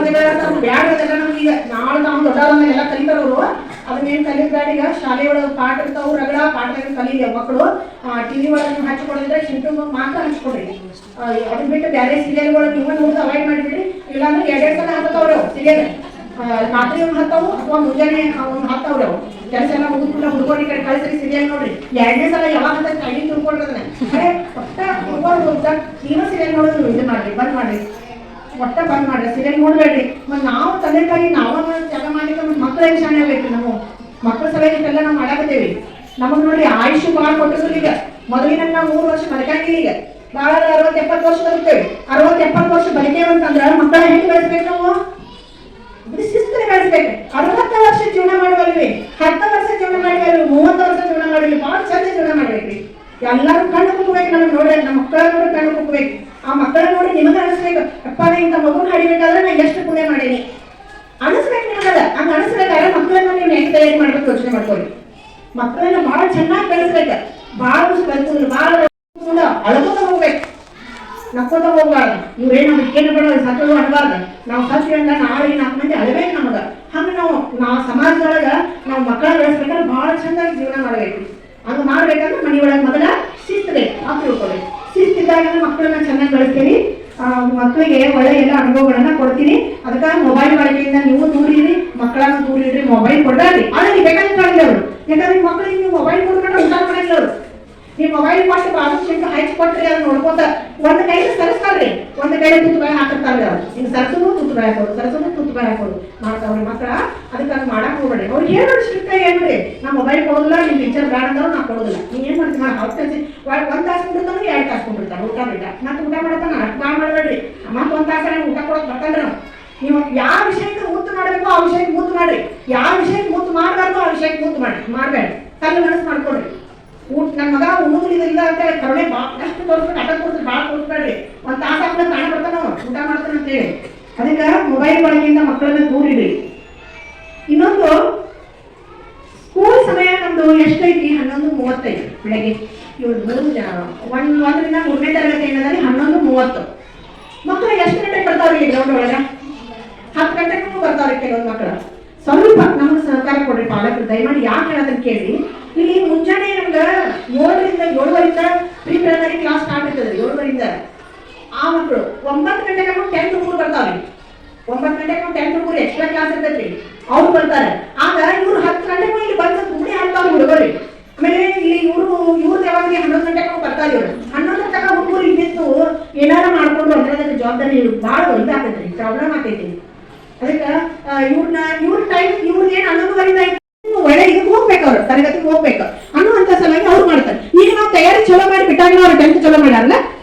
S1: ಬ್ಯಾಡ್ರದೆಲ್ಲ ನಮ್ಗೆ ಈಗ ನಾಳೆ ನಾವು ದೊಡ್ಡವನ್ನ ಎಲ್ಲ ಕಲಿತಾರವ್ರು. ಅದನ್ನೇನು ಕಲಿಯೋದು ಬ್ಯಾಡ. ಈಗ ಶಾಲೆ ಒಳಗೆ ಪಾಠ ಇರ್ತಾವು, ರಗಡ ಪಾಠದಾಗ ಕಲೀಲಿ ಮಕ್ಕಳು. ಟಿವಿ ಒಳಗೆ ಹಚ್ಕೊಡಿದ್ರೆ ಚಿಂಟು ಮಾತ್ರ ಹಚ್ಕೊಡ್ರಿ. ಅದನ್ನ ಬಿಟ್ಟು ಬೇರೆ ಸೀರಿಯಲ್ಗಳು ನೀವು ನೋಡಿದ್ರೆ ಅವಾಯ್ಡ್ ಮಾಡಿಬಿಡ್ರಿ. ಇಲ್ಲಾಂದ್ರೆ 2 ಸಲ ಹತ್ತವ್ರು ಸೀರಿಯಲ್. ರಾತ್ರಿ ಒಂದು ಹತ್ತವು ಅಥವಾ ಮುಂಜಾನೆ ಒಂದು ಹತ್ತವ್ರು. ಕೆಲಸ ಎಲ್ಲ ಮುಗಿದ್ಬಿಟ್ಟು ಹುಡುಗರಿಗೆ ಕಡೆ ಕಳಿಸ್ರಿ ಸೀರಿಯಲ್ ನೋಡ್ರಿ. 2ನೇ ಸಲ ಯಾವಾಗ ಅಂತ ಟೈಮಿಂಗ್ ತಿಳ್ಕೊಂಡ್ರೆ ಒಟ್ಟ ಹುಡುಗರು ಹೋಗ್ತಾ ನೀವೇ ಸೀರಿಯಲ್ ನೋಡೋದು ಇದು ಮಾಡ್ರಿ, ಬಂದ್ ಮಾಡ್ರಿ, ಒಟ್ಟ ಬಂದ್ ಮಾಡ್ರಿ, ಸೀರಿಯಲ್ ನೋಡ್ಬೇಡ್ರಿ. ಮತ್ತೆ ನಾವು ತಂದೆ ತಾಯಿ ನಾವು ತ್ಯಾಗ ಮಾಡ್ಲಿಕ್ಕೆ ಮಕ್ಕಳ ಹೆಂಗ್ ಶಾಣೆ ಆಗ್ಬೇಕು. ನಾವು ಮಕ್ಕಳ ಸಲಹೆಲ್ಲ ನಾವು ಮಾಡಾಕತ್ತೇವಿ. ನಮಗ್ ನೋಡಿ ಆಯುಷ್ ಭಾಳ ಕೊಟ್ಟಿದ್ರು. ಈಗ ಮೊದಲಿನ ನಾವು 3 ವರ್ಷ ಬದುಕಾಗಿಲ್ಲ. ಈಗ ಭಾಳ 60-70 ವರ್ಷ ಬದುಕ್ತೇವೆ. 60-70 ವರ್ಷ ಬದುಕೇವಂತಂದ್ರ ಮಕ್ಕಳ ಹೆಂಗ್ ಬೆಳೆಸ್ಬೇಕು ನಾವು? ಶಿಸ್ತನೆ ಬೆಳೆಸ್ಬೇಕು. 60 ವರ್ಷ ಜೀವನ ಮಾಡುವಲ್ವಿ, 10 ವರ್ಷ ಜೀವನ ಮಾಡಿವಲ್ವಿ, 30 ವರ್ಷ ಜೀವನ ಮಾಡಿವಿ, ಭಾಳ ಚಂದ ಜೀವನ ಮಾಡ್ಬೇಕ್ರಿ. ಎಲ್ಲರೂ ಕಣ್ಣು ಕುಗ್ಬೇಕು. ನಮಗೆ ನೋಡಿ ನಮ್ಮ ಮಕ್ಕಳ ನೋಡಿ ಕಣ್ಣು ಕುಗ್ಬೇಕು. ಆ ಮಕ್ಕಳ ನೋಡಿ ನಿಮಗ ಅನಿಸ್ಬೇಕು, ಅಪ್ಪ ನಾ ಇಂಥ ಮಗುನ ಹಡಿಬೇಕಾದ್ರೆ ನಾ ಎಷ್ಟು ಪುಣ್ಯ ಮಾಡೀನಿ ಅನಿಸ್ಬೇಕು ನಿಮಗದ. ಹಂಗ ಅನಿಸ್ಬೇಕಾದ್ರೆ ಮಕ್ಕಳನ್ನ ನೀವು ಹೆಂಗ್ ತಯಾರಿ ಮಾಡ್ಬೇಕು ಯೋಚನೆ ಮಾಡ್ಕೊಳ್ಳಿ. ಮಕ್ಕಳನ್ನ ಭಾಳ ಚೆನ್ನಾಗಿ ಬೆಳೆಸ್ಬೇಕು. ಭಾಳ ಕಲ್ತು ಭಾಳ ಅಳಕೋತ ಹೋಗ್ಬೇಕು, ನಕ್ಕೋತ ಹೋಗ್ಬಾರ್ದು. ಇವ್ರೇನು ಅದಕ್ಕೇನು ಬೇಡ ಸತ್ತಲು ಅನ್ಬಾರ್ದು. ನಾವು ಸತ್ತಿ ಅಂದ ನಾಳೆ 4 ಮಂದಿ ಅಳಬೇಕು ನಮಗ. ಹಂಗ ನಾವು ಸಮಾಜದೊಳಗ ನಾವು ಮಕ್ಕಳ ಬೆಳೆಸ್ಬೇಕಾದ್ರೆ ಭಾಳ ಚಂದಾಗಿ ಜೀವನ ಮಾಡ್ಬೇಕು. ಹಂಗ ಮಾಡ್ಬೇಕಂದ್ರೆ ಮನೆಯೊಳಗೆ ಮೊದಲ ಶಿಸ್ತಿರ್ಬೇಕು. ಆ ತಿಳ್ಕೊಬೇಕು. ಶಿಸ್ತಿದ್ದಾಗ ಮಕ್ಕಳನ್ನ ಚೆನ್ನಾಗಿ ಬೆಳೆಸ್ತೀನಿ. ಮಕ್ಕಳಿಗೆ ಒಳ್ಳೆ ಎಲ್ಲ ಅನುಭವಗಳನ್ನ ಕೊಡ್ತೀನಿ. ಅದಕ್ಕಾಗಿ ಮೊಬೈಲ್ ಬಳಕೆಯಿಂದ ನೀವು ದೂರಿರಿ, ಮಕ್ಕಳನ್ನ ದೂರಿಡ್ರಿ. ಮೊಬೈಲ್ ಕೊಡ್ರಿ. ಆದ್ರೆ ನೀವು ಬೇಕಾದ್ರೆ ಕಾಣಿಲ್ಲ ಅವರು. ಯಾಕಂದ್ರೆ ಮಕ್ಕಳಿಗೆ ನೀವು ಮೊಬೈಲ್ ಕೊಡ್ಕೊಂಡ್ರೆ ಊಟ ಮಾಡಂಗಿಲ್ಲ ಅವರು. ನೀವು ಮೊಬೈಲ್ ಕೊಟ್ಟು ಬಾಜು ಹಚ್ಚಿ ಕೊಟ್ರಿ, ಅದನ್ನ ನೋಡ್ಕೋತ ಒಂದ್ ಕೈಲಿ ಸರಿಸ್ತಾರ್ರಿ, ಒಂದ್ ಕೈಲಿ ತುತ್ತು ಬಾಯಿ ಹಾಕಿರ್ತಾರ್ರಿ. ಅವ್ರು ಹಿಂಗ್ ಸರಸನು ತುತ್ತು ಬಾಯಿ ಹಾಕೋದು, ಸರಸನು ತುತ್ತು ಬಾಯಿ ಹಾಕೋದು ಮಾಡ್ತಾವ್ರಿ ಮಕ್ಕಳ. ಅದಕ್ಕೆ ಅದು ಮಾಡಕ್ ಹೋಗ್ಬೇಡಿ. ಅವ್ರಿಗೆ ಹೇಳ್ಬೇಡಿ, ಸ್ಟ್ರಿಕ್ಟ್ ಆಗಿ ಹೇಳ್ಬೇಡಿ, ನಾ ಮೊಬೈಲ್ ಕೊಡೋದಿಲ್ಲ, ನಿಮ್ ಟೀಚರ್ ಬೇಡ ಅಂದ್ರು ನಾ ಕೊಡೋದಿಲ್ಲ. ನೀವ್ ಏನ್ ಮಾಡ್ತೀವಿ ಅವ್ರು 1 ತಾಸು ಬಿಡ್ತಾನೆ 2 ತಾಸು ಕೊಂಡಿರ್ತಾರೆ ಊಟ ಬಿಟ್ಟ. ಮತ್ತೆ ಊಟ ಮಾಡತ್ತಾನ ಅಷ್ಟ್ ಮಾಡ್ಬೇಡ್ರಿ. ಮತ್ತೆ 1 ತಾಸ ಊಟ ಕೊಡೋಕ್ ಬರ್ತಂದ್ರೆ ನೀವು ಯಾವ ವಿಷಯಕ್ಕೆ ಮೂತು ಮಾಡ್ಬೇಕು ಆ ವಿಷಯಕ್ಕೆ ಮೂತು ಮಾಡ್ರಿ. ಯಾವ ವಿಷಯಕ್ಕೆ ಮೂತು ಮಾಡಬಾರ್ದು ಆ ವಿಷಯಕ್ಕೆ ಮೂತು ಮಾಡ್ಬೇಡಿ. ಕಲ್ಲು ಮನಸ್ಸು ಮಾಡ್ಕೊಡ್ರಿ. ನನ್ನ ಮಗ ಉಣ್ಣುವುದಿಲ್ಲ ಅಂತ ಕರುಣೆ ಎಷ್ಟು ತೋರಿಸ್ಬೇಕು, ಅಟ ತೋರಿಸ್ರಿ, ಭಾಳ ತೋರಿಸ್ಬೇಡ್ರಿ. 1 ತಾಸು ಹಾಕಿದ್ರೆ ತಾಣ ಬರ್ತಾನ ಊಟ ಮಾಡ್ತಾನೆ ಅಂತ ಹೇಳಿ. ಅದಕ್ಕೆ ಮೊಬೈಲ್ ಬಳಕೆಯಿಂದ ಮಕ್ಕಳನ್ನ ದೂರಿಡ್ರಿ. ಇನ್ನೊಂದು, ಸ್ಕೂಲ್ ಸಮಯ ನಮ್ದು ಎಷ್ಟೈತಿ? 11:35 ಬೆಳಗ್ಗೆ. ಇವ್ರು 1ರಿಂದ 3ನೇ ತರಗತಿ ಏನದಲ್ಲಿ 11:30. ಮಕ್ಕಳು ಎಷ್ಟು ಗಂಟೆಗೆ ಬರ್ತಾವ್ರಿ ಗ್ರೌಂಡ್ ಒಳಗ? 10 ಗಂಟೆಗೂ ಬರ್ತಾವ್ರಿ ಕೆಲವೊಂದು ಮಕ್ಕಳು. ಸ್ವಲ್ಪ ನಮ್ಗೆ ಸಹಕಾರ ಕೊಡ್ರಿ ಪಾಲಕರು ದಯಮಾಡಿ. ಯಾಕೆ ಹೇಳೋದನ್ನ ಕೇಳಿ. ಇಲ್ಲಿ ಮುಂಜಾನೆ ನಮ್ಗೆ 7ರಿಂದ 7:15 ಪ್ರೀ ಪ್ರೈಮರಿ ಕ್ಲಾಸ್ ಸ್ಟಾರ್ಟ್ ಆಗ್ತದ್ರಿ. 7ರಿಂದ ಆ ಮಕ್ಕಳು 9 ಗಂಟೆಗೆ 10th ಹುಡುಗರು ಬರ್ತಾವ್ರಿ. 9 ಗಂಟೆಗೆ 10th ಹುಡುಗರು ಎಕ್ಸ್ಟ್ರಾ ಕ್ಲಾಸ್ ಇರ್ತೈತ್ರಿ, ಅವ್ರು ಬರ್ತಾರೆ. ಆಗ ಇವ್ರು 10 ಗಂಟೆಗೂ ಇಲ್ಲಿ ಬಂದು ಗುಡಿ ಹಾಕ್ತಾವ್ರಿ ಹುಡುಗರಿ. ಆಮೇಲೆ ಇಲ್ಲಿ ಇವ್ರದ್ದು ಯಾವಾಗ 11 ಗಂಟೆಗೂ ಬರ್ತಾರೆ. ಇವ್ರು 11 ತನಕ ಹುಡುಗರು ಇದ್ದಿತ್ತು ಏನಾರ ಮಾಡ್ಕೊಂಡು ಅದರ ಜವಾಬ್ದಾರಿ ಭಾಳ ಇದಾಗ್ತೈತ್ರಿ, ಪ್ರಾಬ್ಲಮ್ ಆಗ್ತೈತಿ. ಅದಕ್ಕೆ ಇವ್ರ ಟೈಮ್ ಇವ್ರಿಗೆ ಏನು 11:15 ಒಳ್ಳೆ ಇದಕ್ಕೆ ಹೋಗ್ಬೇಕು, ಅವ್ರು ತರಗತಿಗೆ ಹೋಗ್ಬೇಕು ಅನ್ನುವಂತ ಸಲುವಾಗಿ ಅವ್ರು ಮಾಡ್ತಾರೆ. ಈಗ ನಾವು ತಯಾರಿ ಚಲೋ ಮಾಡಿ ಬಿಟ್ಟಾಗ ಅವ್ರು 10th ಚಲೋ ಮಾಡ್ಯಾರಲ್ಲ,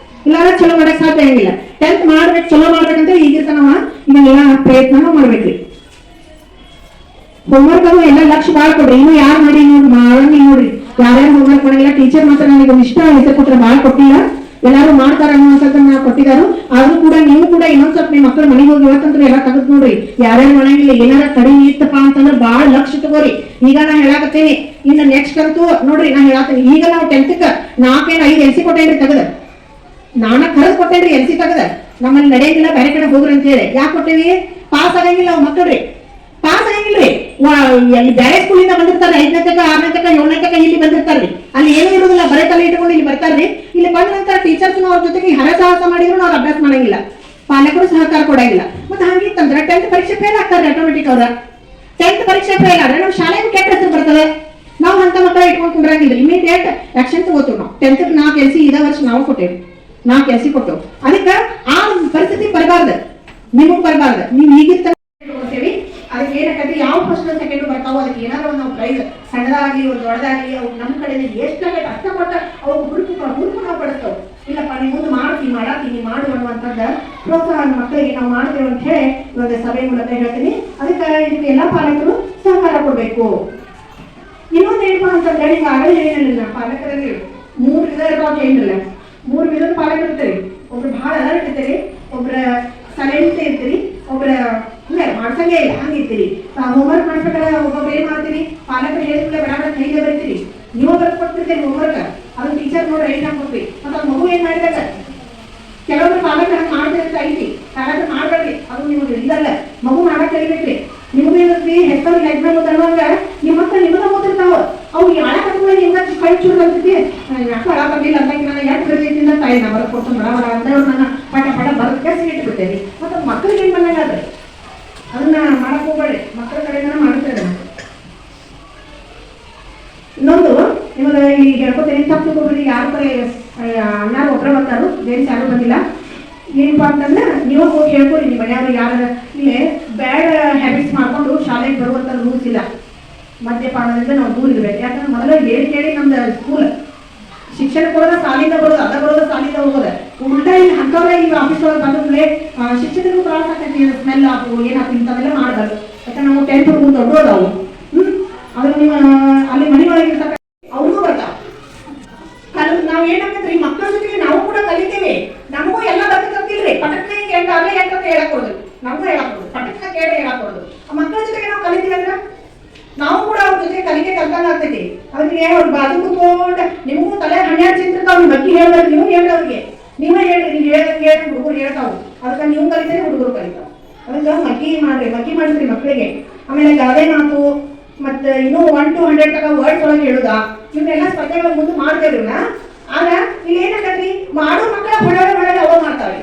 S1: ಇಲ್ಲಾಂದ್ರೆ ಚಲೋ ಮಾಡಕ್ ಸಾಧ್ಯ ಆಗಿಲ್ಲ. 10th ಮಾಡ್ಬೇಕು, ಚಲೋ ಮಾಡ್ಬೇಕಂತ ಈಗಿರ್ತ ನಾವು ಇದನ್ನೆಲ್ಲ ಪ್ರಯತ್ನ ಮಾಡ್ಬೇಕ್ರಿ. ಹೋಮ್ವರ್ಕ್ ಅದು ಎಲ್ಲ ಲಕ್ಷ ಭಾಳ ಕೊಡ್ರಿ. ಇನ್ನು ಯಾರು ಮಾಡಿ ಮಾಡಂಗಿಲ್ಲ ನೋಡ್ರಿ. ಯಾರ್ಯಾರು ಹೋಮ್ವರ್ಕ್ ಮಾಡಂಗಿಲ್ಲ. ಟೀಚರ್ ಮಾತ್ರ ನನಗೆ ಒಂದು ಇಷ್ಟ ಹೆಸರು ಕೊಟ್ರೆ ಭಾಳ ಕೊಟ್ಟಿಲ್ಲ. ಎಲ್ಲಾರು ಮಾಡ್ತಾರ ಅನ್ನುವಂಥದ್ದನ್ನ ಕೊಟ್ಟಿದ್ದಾರೆ. ಆದ್ರೂ ಕೂಡ ನೀವು ಕೂಡ ಇನ್ನೊಂದ್ ಸ್ವಲ್ಪ ನಿಮ್ಮ ಮಕ್ಕಳು ಮನೆಗೆ ಹೋಗಿ ಇವತ್ತಂದ್ರೆ ಎಲ್ಲ ತೆಗೆದು ನೋಡ್ರಿ, ಯಾರ್ಯಾರು ಮಾಡಂಗಿಲ್ಲ. ಏನಾರ ಕಡಿಮೆ ಇತ್ತಪ್ಪ ಅಂತಂದ್ರೆ ಬಾಳ ಲಕ್ಷ ತಗೋರಿ. ಈಗ ನಾ ಹೇಳಾಕತ್ತೀನಿ, ಇನ್ನು ನೆಕ್ಸ್ಟ್ ಅಂತೂ ನೋಡ್ರಿ ನಾ ಹೇಳತ್ತೀನಿ, ಈಗ ನಾವು 10th 4-5 LC ಕೊಟ್ಟೇನ್ರಿ ತೆಗದ, ನಾನ ಕರೆದು ಕೊಟ್ಟೇನ್ರಿ LC ತೆಗದ. ನಮ್ಮಲ್ಲಿ ನಡೆಯಂಗಿಲ್ಲ, ಬೇರೆ ಕಡೆ ಹೋಗ್ರಿ ಅಂತ ಹೇಳಿ. ಯಾಕೆ ಕೊಟ್ಟೇವಿ? ಪಾಸ್ ಆಗಂಗಿಲ್ಲ ಅವ್ ಮಕ್ಕಳ್ರಿ, ಪಾಸ್ ಆಗಂಗಿಲ್ರಿ. ಬೇರೆ ಸ್ಕೂಲಿಂದ ಬಂದಿರ್ತಾರೆ, 5ನೇ ತನಕ 6ನೇ ತನಕ 7ನೇ ತನಕ ಇಲ್ಲಿ ಬಂದಿರ್ತಾರ್ರಿ. ಅಲ್ಲಿ ಏನೂ ಇರುದಿಲ್ಲ, ಬರೀ ತಲೆ ಇಟ್ಕೊಂಡು ಇಲ್ಲಿ ಬರ್ತಾರ್ರಿ. ಇಲ್ಲಿ ಬಂದ ನಂತರ ಟೀಚರ್ಸ್ ಅವ್ರ ಜೊತೆಗೆ ಹರಸಾಹಸ ಮಾಡಿದ್ರು ಅವ್ರು ಅಭ್ಯಾಸ ಮಾಡಂಗಿಲ್ಲ, ಪಾಲಕರು ಸಹಕಾರ ಕೊಡಂಗಿಲ್ಲ. ಮತ್ತೆ ಹಂಗಿತ್ತಂದ್ರೆ 10th ಪರೀಕ್ಷೆ ಫೇಲ್ ಆಗ್ತಾರೆ ಆಟೋಮೆಟಿಕ್. ಅವ್ರ 10th ಪರೀಕ್ಷೆ ಫೇಲ್ ಆದ್ರೆ ನಮ್ಮ ಶಾಲೆಗೆ ಕೆಟ್ಟ ಹೆಸರು ಬರ್ತದೆ. ನಾವು ಅಂತ ಮಕ್ಕಳ ಇಟ್ಕೊಂಡು ಕುಂದ್ರಂಗಿಲ್ಲ, ಇಮಿಡಿಯೇಟ್ ಆಕ್ಷನ್ ತಗೋತೀವಿ ನಾವು. 10th 4 LC ಇದ ವರ್ಷ ನಾವು ಕೊಟ್ಟೇವಿ, 4 LC ಕೊಟ್ಟೆವು. ಅದಕ್ಕೆ ಆ ಪರಿಸ್ಥಿತಿ ಬರಬಾರ್ದು, ನಿಮಗ್ ಬರಬಾರ್ದು. ನೀವು ಈಗಿರ್ತ ಕೊಡ್ತೇವಿ, ಅದಕ್ಕೆ ಏನಕ್ಕಂದ್ರೆ ಯಾವ ಫಸ್ಟ್ ಸೆಕೆಂಡ್ ಬರ್ತಾವೋ ಅದಕ್ಕೆ ಏನಾದ್ರು ಒಂದು ನಾವು ಪ್ರೈಸ್, ಸಣ್ಣದಾಗ್ಲಿ ಒಂದು ದೊಡ್ಡದಾಗ್ಲಿ, ಅವ್ರು ನಮ್ಮ ಕಡೆ ಎಷ್ಟಾಗತ್ತೆ ಅಷ್ಟಪಟ್ಟ ಅವ್ರು ಹುಡುಕು ನಾವು ಪಡಿಸ್ತೇವೆ. ಇಲ್ಲಪ್ಪ ನೀವು ಮುಂದೆ ಮಾಡ್ತೀನಿ ಮಾಡಾತೀನಿ ಮಾಡು ಅನ್ನುವಂಥದ್ದು ಪ್ರೋತ್ಸಾಹ ಮಕ್ಕಳಿಗೆ ನಾವು ಮಾಡ್ತೇವೆ ಅಂತ ಹೇಳಿ ಇವಾಗ ಸಭೆ ಮೂಲಕ ಹೇಳ್ತೀನಿ. ಅದಕ್ಕೆ ಇದಕ್ಕೆ ಎಲ್ಲಾ ಪಾಲಕರು ಸಹಕಾರ ಕೊಡ್ಬೇಕು. ಇನ್ನೊಂದು ಏನಪ್ಪ ಅಂತಂದ್ರೆ ಈಗ ಆಗಲೇ ಹೇಳಿಲ್ಲ, ಪಾಲಕರಲ್ಲಿ 3 ವಿಧ ಇರ್ತಾವ ಏನಿಲ್ಲ, 3 ವಿಧದ ಪಾಲಕರು ಇರ್ತೀರಿ. ಒಬ್ರು ಬಹಳ ಅಲರ್ಟ್ ಇರ್ತೀರಿ, ಒಬ್ರ ಸೈಲೆಂಟ್ ಇರ್ತೀರಿ, ಒಬ್ರ ಮಾಡ್ಸಂಗೇ ಇಲ್ಲ ಹಂಗಿರ್ತೀರಿ. ಹೋಮ್ವರ್ಕ್ ಮಾಡ್ಬೇಕಾದ್ರೆ ಒಬ್ಬೊಬ್ರು ಏನ್ ಮಾಡ್ತೀರಿ, ಪಾಲಕರು ಹೇಳಿದ್ಮೇಲೆ ಬಡ ಕೈಗೆ ಬರೀತೀರಿ, ನೀವು ಬರ್ಕೊಡ್ತಿರ್ತೀರಿ ಹೋಮ್ವರ್ಕ್, ಅದನ್ನ ಟೀಚರ್ ನೋಡಿ ರೈಟ್ ಹಾಕ್ಬಿಟ್ರಿ. ಮತ್ತೆ ಅದು ಮಗು ಏನ್ ಮಾಡಿದಾಗ ಕೆಲವೊಬ್ರು ಪಾಲಕರು ಹಂಗೆ ಮಾಡ್ತೀರಿ ಅಂತ ಐತಿ, ಪಾಲಕರು ಮಾಡ್ಬೇಡ್ರಿ, ಅದು ನಿಮಗೆ ಇಲ್ಲಲ್ಲ, ಮಗು ಮಾಡಕ್ ಕಲಿಬೇಕ್ರಿ. ನಿಮಗೂ ಏನಂತ್ರಿ ಹೆಸರು ಎಕ್ಸಾಮ್ ಓದುವಾಗ ನಿಮ್ಮ ಮಕ್ಕಳು ನಿಮಗ ಓದಿರ್ತಾವ, ಅವು ಯಾಳ ಕಟ್ಟ ನಿಮ್ಗ ಕೈ ಚೂರು ಅಂತೈತಿ, ಯಾಕೆ ಹಳ ಬರ್ಲಿಲ್ಲ ಅಂದಾಗ ನಾನು ಯಾಕೆ ಬರೀತಿಲ್ಲ ತಾಯಿ ನಾ ಬರ್ಕೊಡ್ತು ಬಡ ಬಡ ಅಂತ ನನ್ನ ಪಟ ಪಟ ಬರೋದಕ್ಕೆ ಇಟ್ಬಿಡ್ತೇವೆ. ಮತ್ತೆ ಮಕ್ಕಳಿಗೆ ಏನ್ ಬಂದಂಗಾದ್ರೆ ಅದನ್ನ ಮಾಡಕ್ ಹೋಗ್ಬೇಡ್ರಿ, ಮಕ್ಕಳ ಕಡೆಯಿಂದ ಮಾಡ್ತೇವೆ. ಇನ್ನೊಂದು ನಿಮಗೆ ಈಗ ಹೇಳ್ಕೊತೇನೆ, ತಪ್ಪು ಹೋಗ್ರಿ, ಯಾರು ಕಡೆ ಅಣ್ಣಾರು ಒಬ್ಬರ ಬರ್ತಾರು, ಜೇನ್ಸ್ ಯಾರು ಬಂದಿಲ್ಲ. ಏನಪ್ಪಾ ಅಂತಂದ್ರೆ ನೀವು ಹೋಗಿ ಹೇಳ್ಕೊಡಿ ನಿಮ್ಮ ಮನೆಯವ್ರು ಯಾರು ಇಲ್ಲಿ ಬ್ಯಾಡ್ ಹ್ಯಾಬಿಟ್ಸ್ ಮಾಡ್ಕೊಂಡು ಶಾಲೆಗೆ ಬರುವಂತ ರೂಲ್ಸ್ ಇಲ್ಲ. ಮದ್ಯಪಾನದಿಂದ ನಾವು ದೂರ ಇರ್ಬೇಕು. ಯಾಕಂದ್ರೆ ಮೊದಲ ಹೇಳಿ ನಮ್ದು ಸ್ಕೂಲ್ ಶಿಕ್ಷಣ ಕೊಡೋದ ಸಾಲಿಂದ ಬರೋದು, ಅದ ಬರೋದ ಸಾಲಿಂದ ಹೋಗೋದ. ಉಲ್ಟಾ ಇಲ್ಲಿ ಅಂತವ್ರೆ ಈಗ ಆಫೀಸ್ ಒಳಗೆ ಬಂದ್ರೆ ಶಿಕ್ಷಕರಿಗೂ ತ್ರಾಸ ಆಗ್ತೈತಿ, ಸ್ಮೆಲ್ ಆಗು ಏನಾಗ್ತದೆ ಇಂಥವೆಲ್ಲ ಮಾಡಬಾರ್ದು. ಯಾಕಂದ್ರೆ ನಾವು 10th ಹುಡುಗರು ದೊಡ್ಡೋದಾವು, ಅದ್ರ ನಿಮ್ಮ ಅಲ್ಲಿ ಮನೆ ಒಳಗೆ ಇರ್ತಕ್ಕ ಅವ್ರಿಗೂ ಬರ್ತಾವ. ನಾವ್ ಏನಾಗ್ತೈತ್ರಿ ಮಕ್ಕಳ ಜೊತೆಗೆ ನಾವು ಕೂಡ ಕಲಿತೇವೆ, ನಮಗೂ ಎಲ್ಲ ಬರ್ತಿರ್ತಿಲ್ರಿ. ಪಟಕ್ನ ಎಂಟಾಗ್ಲೇ ಎಂಟಂತ ಹೇಳಕ್ ಕೊಡೋದು, ನಮಗೂ ಹೇಳಕ್ ಕೊಡೋದು, ಪಟಕ್ನ ಕೇಳಿ ಹೇಳಕ್ ಕೊಡೋದು. ಆ ಮಕ್ಕಳ ಜೊತೆಗೆ ನಾವು ಕಲಿತೀವಿ ಅಂದ್ರೆ ನಾವು ಕೂಡ ಅವ್ರ ಜೊತೆ ಕಲಿಕೆ ಕಲ್ತಂಗ ಆಗ್ತೈತಿ. ಅದಕ್ಕೆ ಅವ್ರು ಬಾಜು ಕೂತ್ಕೊಂಡು ನಿಮಗೂ ತಲೆ 12 ಚಿಂತಿರ್ತಾವ, ನಿಮ್ ಬಗ್ಗೆ ಹೇಳ್ಬೇಕು, ನೀವು ಹೇಳ್ದವ್ರಿಗೆ ನೀವೇ ಹೇಳ್ರಿ, ನೀವು ಹೇಳ್ದಂಗೆ ಹುಡುಗರು ಹೇಳ್ತಾವು. ಅದಕ್ಕೆ ನೀವು ಕಲಿತೀರಿ, ಹುಡುಗರು ಕಲಿತಾವ. ಅದಕ್ಕೆ ಮಗ್ಗಿ ಮಾಡಿದ್ರಿ ಮಕ್ಕಳಿಗೆ. ಆಮೇಲೆ ಗಾದೆ ಮಾತು ಮತ್ತೆ ಇನ್ನೂ 1 to 100 ತನಕ ವರ್ಡ್ಸ್ ಒಳಗೆ ಹೇಳುದಾ, ಇವನ್ನೆಲ್ಲ ಸ್ಪರ್ಧೆಗಳ ಮುಂದೆ ಮಾಡ್ತೇವ್ರಿ. ಆಗ ಇಲ್ಲಿ ಏನಾಗತ್ತಿ, ಮಾಡೋ ಮಕ್ಕಳ ಹೊಡೆ ಅವ ಮಾಡ್ತಾವೆ.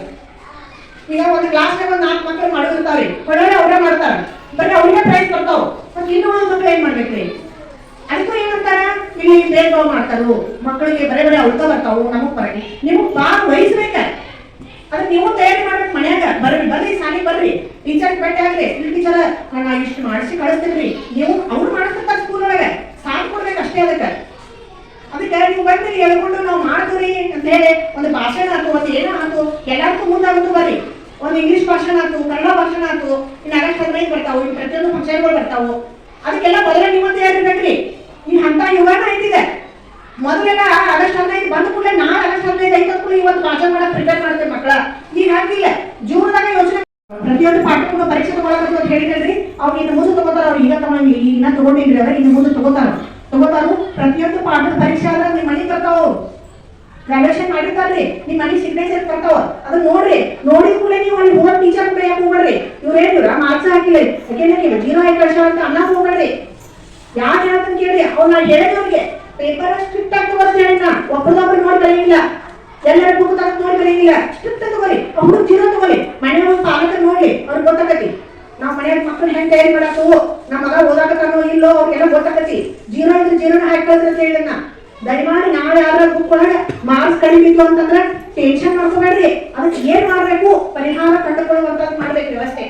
S1: ಈಗ ಒಂದು ಕ್ಲಾಸ್ನಾಗ ಒಂದು 4 ಮಕ್ಕಳು ಮಾಡೋದಿರ್ತಾವ್ರಿ, ಹೊಡೆ ಅವರೇ ಮಾಡ್ತಾರ, ಬರೀ ಅವ್ರಿಗೆ ಪ್ರೈಸ್ ಬರ್ತಾವ. ಮತ್ತೆ ಇನ್ನೂ ಒಂದು ಮಕ್ಕಳು ಏನ್ ಮಾಡ್ಬೇಕ್ರಿ, ಅದಕ್ಕೂ ಏನಂತಾರ ಇಲ್ಲಿ ಭೇದ ಭಾವ ಮಾಡ್ತಾರು. ಮಕ್ಕಳಿಗೆ ಬರೇ ಉಳ್ಕ ಬರ್ತಾವು, ನಮಗ್ ಬರೀ ನಿಮಗ್ ಭಾಗ ವಹಿಸ್ಬೇಕ. ಅದನ್ನ ನೀವು ತಯಾರಿ ಮಾಡ್ಬೇಕು ಮನ್ಯಾಗ. ಬರ್ರಿ ಸಾಲಿ ಬರ್ರಿ, ಟೀಚರ್ ಭೇಟಿ ಆಗ್ರಿ, ಇಲ್ಲಿ ಟೀಚರ್ ನಾ ಇಷ್ಟು ಮಾಡಿಸಿ ಕಳಿಸ್ತೀನ್ರಿ, ನೀವು ಅವ್ರು ಮಾಡಿಸ್ತಿರ್ತಾರೆ ಸ್ಕೂಲ್ ಒಳಗೆ, ಸಾಥ್ ಕೊಡ್ಬೇಕು ಅಷ್ಟೇ. ಅದಕ್ಕೆ ನೀವು ಬಂದ್ರಿ ಹೇಳ್ಕೊಂಡು ನಾವು ಮಾಡ್ತೀವಿ ಅಂತ ಹೇಳಿ ಒಂದು ಭಾಷಣ ಆಯ್ತು, ಒಂದು ಏನೋ ಆಯ್ತು, ಎಲ್ಲರಿಗೂ ಮುಂದಾಗುತ್ತೂ ಬರ್ರಿ. ಒಂದು ಇಂಗ್ಲಿಷ್ ಭಾಷಣ ಆಯ್ತು, ಕನ್ನಡ ಭಾಷಣ ಆಯ್ತು, ಇನ್ನು ಆಗಸ್ಟ್ 15 ಬರ್ತಾವು, ಇನ್ನು ಪ್ರತಿಯೊಂದು ಫಂಕ್ಷನ್ಗಳು ಬರ್ತಾವು. ಅದಕ್ಕೆಲ್ಲ ಮೊದಲೇ ನೀವು ತಯಾರಿರ್ಬೇಕ್ರಿ. ಈ ಹಂತ ಯುಗಾನ ಐತಿದೆ. ಮೊದಲೆಲ್ಲ ಆಗಸ್ಟ್ 15 ಬಂದ ಕೂಡಲೇ ನಾಳೆ ಆಗಸ್ಟ್ 15 ಐತ ಕೂಡ ಇವತ್ತು ಭಾಷಣ ಮಾಡಕ್ ಪ್ರಿಪೇರ್ ಮಾಡ್ತೇವೆ ಮಕ್ಕಳ. ಈಗ ಹಾಗಿಲ್ಲ, ಜೂನ್ದಾಗ ಯೋಚನೆ ಪ್ರತಿಯೊಂದು ಪಾಠಕ್ಕೂ ಪರೀಕ್ಷೆ ತಗೊಳಬೇಕು ಅಂತ ಹೇಳಿದ್ರಿ. ಅವ್ರು ಇನ್ನು ಮುಂದೆ ತಗೋತಾರ, ಅವ್ರು ಈಗ ತಗೊಂಡಿಲ್ಲ, ಈಗ ತಗೊಂಡಿದ್ರಿ ಅದ ಇನ್ನು ಮುಂದೆ ತಗೋತಾರು. ಪ್ರತಿಯೊಂದು ಪಾಠದ ಪರೀಕ್ಷೆ ಆದ್ರೆ ನಿಮ್ಮ ಮನೆಗೆ ಬರ್ತಾವ, ಗ್ರಾಜುಯೇಷನ್ ಮಾಡಿರ್ತಾರ್ರಿ, ನಿಮ್ಮ ಮನೆ ಸಿಗ್ನೇಚರ್ ಬರ್ತಾವ. ಅದನ್ನ ನೋಡ್ರಿ, ನೋಡಿದ ಕೂಡಲೇ ನೀವು ಅಲ್ಲಿ ಹೋಗಿ ಟೀಚರ್ ಕೂಡ ಯಾಕೆ ಹೋಗ್ಬೇಡ್ರಿ. ಇವ್ರು ಹೇಳಿದ್ರ ಮಾರ್ಕ್ಸ್ ಹಾಕಿಲ್ಲ ಯಾಕೆ 0 ಆಯ್ತು ವರ್ಷ ಅಂತ ಅನ್ನಕ್ ಹೋಗ್ಬೇಡ್ರಿ. ಯಾಕೆ ಹೇಳ್ತಂತ ಕೇಳಿ, ಅವ್ರು ನಾ ಹೇಳಿದವ್ರಿಗೆ ಪೇಪರ್ ಸ್ಟ್ರಿಕ್ಟ್ ಆಗಿ ತಗೋದ್ ಹೇಳಿ, ನಾ ಒಬ್ಬರದೊಬ್ರು ನೋಡಿ ಬರೆಯಂಗಿಲ್ಲ, ಎಲ್ಲರ ಬುಕ್ ತಗೊಂಡ್ ನೋಡಿ ಬರೆಯಂಗಿಲ್ಲ, ಸ್ಟ್ರಿಕ್ಟ್ ತಗೋರಿ. ಅವ್ರು 0 ತಗೋರಿ, ಮನೆಯ ಒಂದು ಪಾಲಕರು ನೋಡ್ಲಿ, ಅವ್ರಿಗೆ ಗೊತ್ತಾಗತಿ ನಾವ್ ಮನೆಯ ಮಕ್ಕಳು ಹೆಂಗ್ ತಯಾರಿ ಮಾಡಾಕು, ನಮ್ಮ ಮಗ ಓದಾಕತ್ತಾನೋ ಇಲ್ಲೋ ಅವ್ರಿಗೆಲ್ಲ ಗೊತ್ತಾಗತಿ. 0 ಇದ್ರೆ 0ನ ಹಾಕಲ್ರಿ ಅಂತ ಹೇಳಿದ. ದಯಮಾಡಿ ನಾಳೆ ಯಾರ ಬುಕ್ ಒಳಗೆ ಮಾರ್ಕ್ಸ್ ಕಡಿಮೆ ಇತ್ತು ಅಂತಂದ್ರೆ ಟೆನ್ಷನ್ ಮಾಡ್ಕೋಬೇಡ್ರಿ. ಅದಕ್ಕೆ ಏನ್ ಮಾಡ್ಬೇಕು, ಪರಿಹಾರ ಕಂಡುಕೊಳ್ಳುವಂತದ್ದು ಮಾಡ್ಬೇಕು ವ್ಯವಸ್ಥೆ.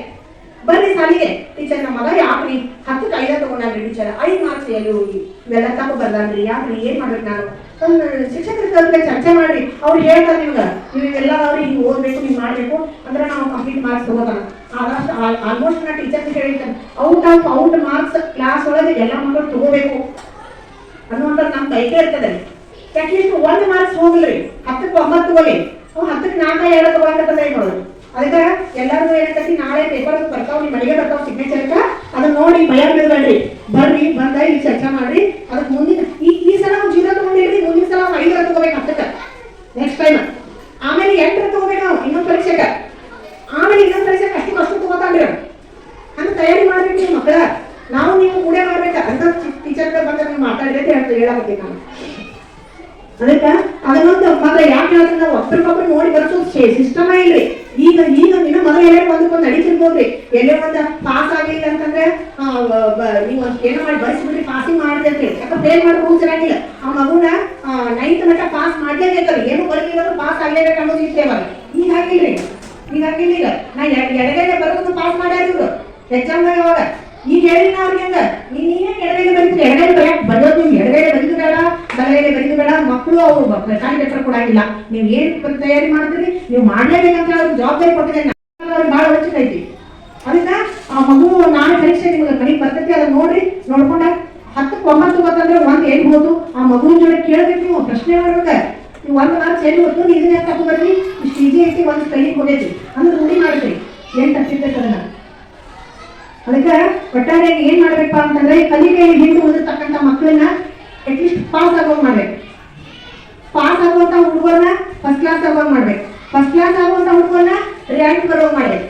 S1: ಬರ್ರಿ ಸಾಲಿಗೆ, ಟೀಚರ್ ನಮ್ಮ ಮಗ ಯಾಕ್ರಿ 10ಕ್ಕೆ 5 ತಗೊಂಡ್ರಿ ಟೀಚರ್, 5 ಮಾರ್ಕ್ಸ್ ಎಲ್ಲಿ ಹೋಗಿ ಇವೆಲ್ಲ ತಪ್ಪು ಬರ್ದಾನ್ರಿ, ಯಾಕ್ರಿ ಏನ್ ಮಾಡ್ಬೇಕು ನಾನು ಒಂದು ಶಿಕ್ಷಕರ ಜೊತೆ ಚರ್ಚೆ ಮಾಡ್ರಿ. ಅವ್ರು ಹೇಳ್ತಾರೆ ನಿಮ್ಗೆ ನೀವೆಲ್ಲ ಅವ್ರಿಗೆ ಹಿಂಗೆ ಓದ್ಬೇಕು, ಹಿಂಗೆ ಮಾಡ್ಬೇಕು ಅಂದ್ರೆ ನಾವು ಕಂಪ್ಲೀಟ್ ಮಾರ್ಕ್ಸ್ ತಗೋತಾನ. ಆಲ್ಮೋಸ್ಟ್ ನಾ ಟೀಚರ್ಸ್ ಹೇಳಿರ್ತಾನೆ, ಔಟ್ ಮಾರ್ಕ್ಸ್ ಕ್ಲಾಸ್ ಒಳಗೆ ಎಲ್ಲ ಮಕ್ಕಳು ತಗೋಬೇಕು ಅನ್ನುವಂಥದ್ದು ನಮ್ಮ ಕೈಗೆ ಇರ್ತದೆ. ಅಟ್ಲೀಸ್ಟ್ 1 ಮಾರ್ಕ್ಸ್ ಹೋಗ್ಲಿ, 10ಕ್ಕೆ 9 ತಗೋಲಿ, 10ಕ್ಕೆ 4 2 ತಗೋಬೇಕಂತ ನೋಡೋದು. ಅದಕ್ಕೆ ಎಲ್ಲರಿಗೂ ಏನಂತತಿ, ನಾಳೆ ಪೇಪರ್ ಬರ್ತಾವ್, ನಿಮ್ಮ ಮನೆಗೆ ಬರ್ತಾವ್ ಸಿಗ್ನೇಚರ್ಕ, ಅದನ್ನ ನೋಡಿ ಭಯ ಬೀಳ್ಬೇಡ್ರಿ, ಬರ್ರಿ, ಬಂದ ಇಲ್ಲಿ ಚರ್ಚೆ ಮಾಡ್ರಿ. ಅದಕ್ಕೆ ಮುಂದಿನ ಈ ಸಲ 0 ತಗೊಂಡಿರ್ರಿ, ಮುಂದಿನ ಸಲ 5 ತಗೋಬೇಕು 10ಕ್ಕೆ ನೆಕ್ಸ್ಟ್ ಟೈಮ್. ಆಮೇಲೆ 8 ತಗೋಬೇಕು ನಾವು ಇನ್ನೊಂದು ಪರೀಕ್ಷೆಗೆ, ಆಮೇಲೆ ಇನ್ನೊಂದು ಪರೀಕ್ಷೆಗೆ ಅಷ್ಟು ತಗೋತಾನ್ರಿ. ಹಂಗೆ ತಯಾರಿ ಮಾಡ್ಬೇಕು ನೀವು ಮಕ್ಕಳ. ನಾವು ನೀವು ಕೂಡ ಮಾಡ್ಬೇಕು ಅಂತ ಟೀಚರ್ ಬಂದ್ರೆ ನೀವು ಮಾತಾಡಿದ್ರೆ ಹೇಳಬೇಕು ನಾನು. ಅದಕ್ಕೆ ಅದನ್ನೊಂದು ಮಾತ್ರ ಯಾಕೆ ಹೇಳ್ತಾರೆ, ನಾವು ಒಬ್ಬರಿಗೊಬ್ಬರು ನೋಡಿ ಬರ್ಸೋ ಸಿಸ್ಟಮ ಇಲ್ರಿ. ಈಗ ಇನ್ನು ಮೊದಲು ಎಲ್ಲೇ ಒಂದಕ್ಕೊಂದು ನಡೀತಿರ್ಬೋದ್ರಿ. ಎಲ್ಲೇ ಒಂದು ಪಾಸ್ ಆಗಲಿಲ್ಲ ಅಂತಂದ್ರೆ ನೀವು ಏನೋ ಮಾಡಿ ಬರೆಸ್ಬಿಟ್ರಿ, ಪಾಸಿಂಗ್ ಮಾಡಿದೆ ಅಂತ ಹೇಳಿ. ಯಾಕಂದ್ರೆ ಫೇಲ್ ಮಾಡ್ಬೋದು ಚೆನ್ನಾಗಿಲ್ಲ. ಆ ಮಗುನ 9th ಮಟ್ಟ ಪಾಸ್ ಮಾಡ್ಲೇಬೇಕಲ್ಲ, ಏನು ಬರಲಿಲ್ಲ ಪಾಸ್ ಆಗ್ಲೇಬೇಕು ಅನ್ನೋದು ಇಷ್ಟೇ ಅವಾಗ. ಈಗ ಹಾಗಿಲ್ರಿ, ಈಗ ನಾ ಎಡಗಡೆ ಬರೋದನ್ನು ಪಾಸ್ ಮಾಡ್ಯಾರ ಇವರು ಎಕ್ಸಾಮ್ದಾಗ. ಅವಾಗ ಈಗ ಹೇಳಿ ನಾ ಅವ್ರಿಗೆ ಹಂಗ ನೀನೇ ಎಡಗಡೆ ಬರೀತೀರಿ, ಎಡಗಡೆ ಬರೆಯೋದು ನೀವು ಎಡಗಡೆ ಬರೀದು ಬೇಡ, ಬಲಗಡೆ ಬರೀದು ಬೇಡ. ಮಕ್ಕಳು ಅವ್ರು ಖಾಲಿ ಪೇಪರ್ ಕೊಡಂಗಿಲ್ಲ. ನೀವು ಏನ್ ತಯಾರಿ ಮಾಡ್ತೀರಿ ನೀವು ಮಾಡ್ಲೇಬೇಕಂತ ಅವ್ರಿಗೆ ಜವಾಬ್ದಾರಿ ಕೊಟ್ಟಿದ್ದೇನೆ. ಅವ್ರಿಗೆ ಭಾಳ ಅವಶ್ಯಕ ಐತಿ. ಅದನ್ನ ಆ ಮಗು ನಾಳೆ ಪರೀಕ್ಷೆ ನಿಮ್ಗೆ ಮನೆಗೆ ಬರ್ತೈತಿ, ಅದನ್ನ ನೋಡ್ರಿ, ನೋಡ್ಕೊಂಡ 10ಕ್ಕೆ 9 ಗೊತ್ತಂದ್ರೆ 1 ಹೇಳ್ಬೋದು. ಆ ಮಗುವಿನ ಜೊತೆ ಕೇಳ್ಬೇಕು, ನೀವು ಪ್ರಶ್ನೆ ಮಾಡ್ಬೇಕ. ನೀವು 1 ಮಾರ್ಕ್ಸ್ ಹೇಳಿ ಹೊತ್ತು ನೀವು ಇದನ್ನ ಯಾಕೆ ಬರ್ರಿ, ಇಷ್ಟು ಈಜಿ ಐತಿ, ಒಂದು ಕೈಗೆ ಹೋಗೈತಿ ಅಂದ್ರೆ ರೂಢಿ ಮಾಡ್ತೀರಿ. ಏನ್ ತಪ್ಪಿರ್ತೈತೆ ಅದನ್ನ. ಅದಕ್ಕೆ ಒಟ್ಟಾರೆಯಾಗಿ ಏನ್ ಮಾಡ್ಬೇಕಪ್ಪ ಅಂತಂದ್ರೆ, ಕಲಿಕೆಯಲ್ಲಿ ಹಿಂದೆ ಓದಿರ್ತಕ್ಕಂಥ ಮಕ್ಕಳನ್ನ ಅಟ್ಲೀಸ್ಟ್ ಪಾಸ್ ಆಗೋಂಗ್ ಮಾಡ್ಬೇಕು. ಪಾಸ್ ಆಗುವಂತ ಹುಡುಗರನ್ನ ಫಸ್ಟ್ ಕ್ಲಾಸ್ ಆಗೋಂಗ್ ಮಾಡ್ಬೇಕು. ಫಸ್ಟ್ ಕ್ಲಾಸ್ ಆಗುವಂತ ಹುಡುಗರನ್ನ ರ್ಯಾಂಕ್ ಬರೋಂಗ್ ಮಾಡ್ಬೇಕು.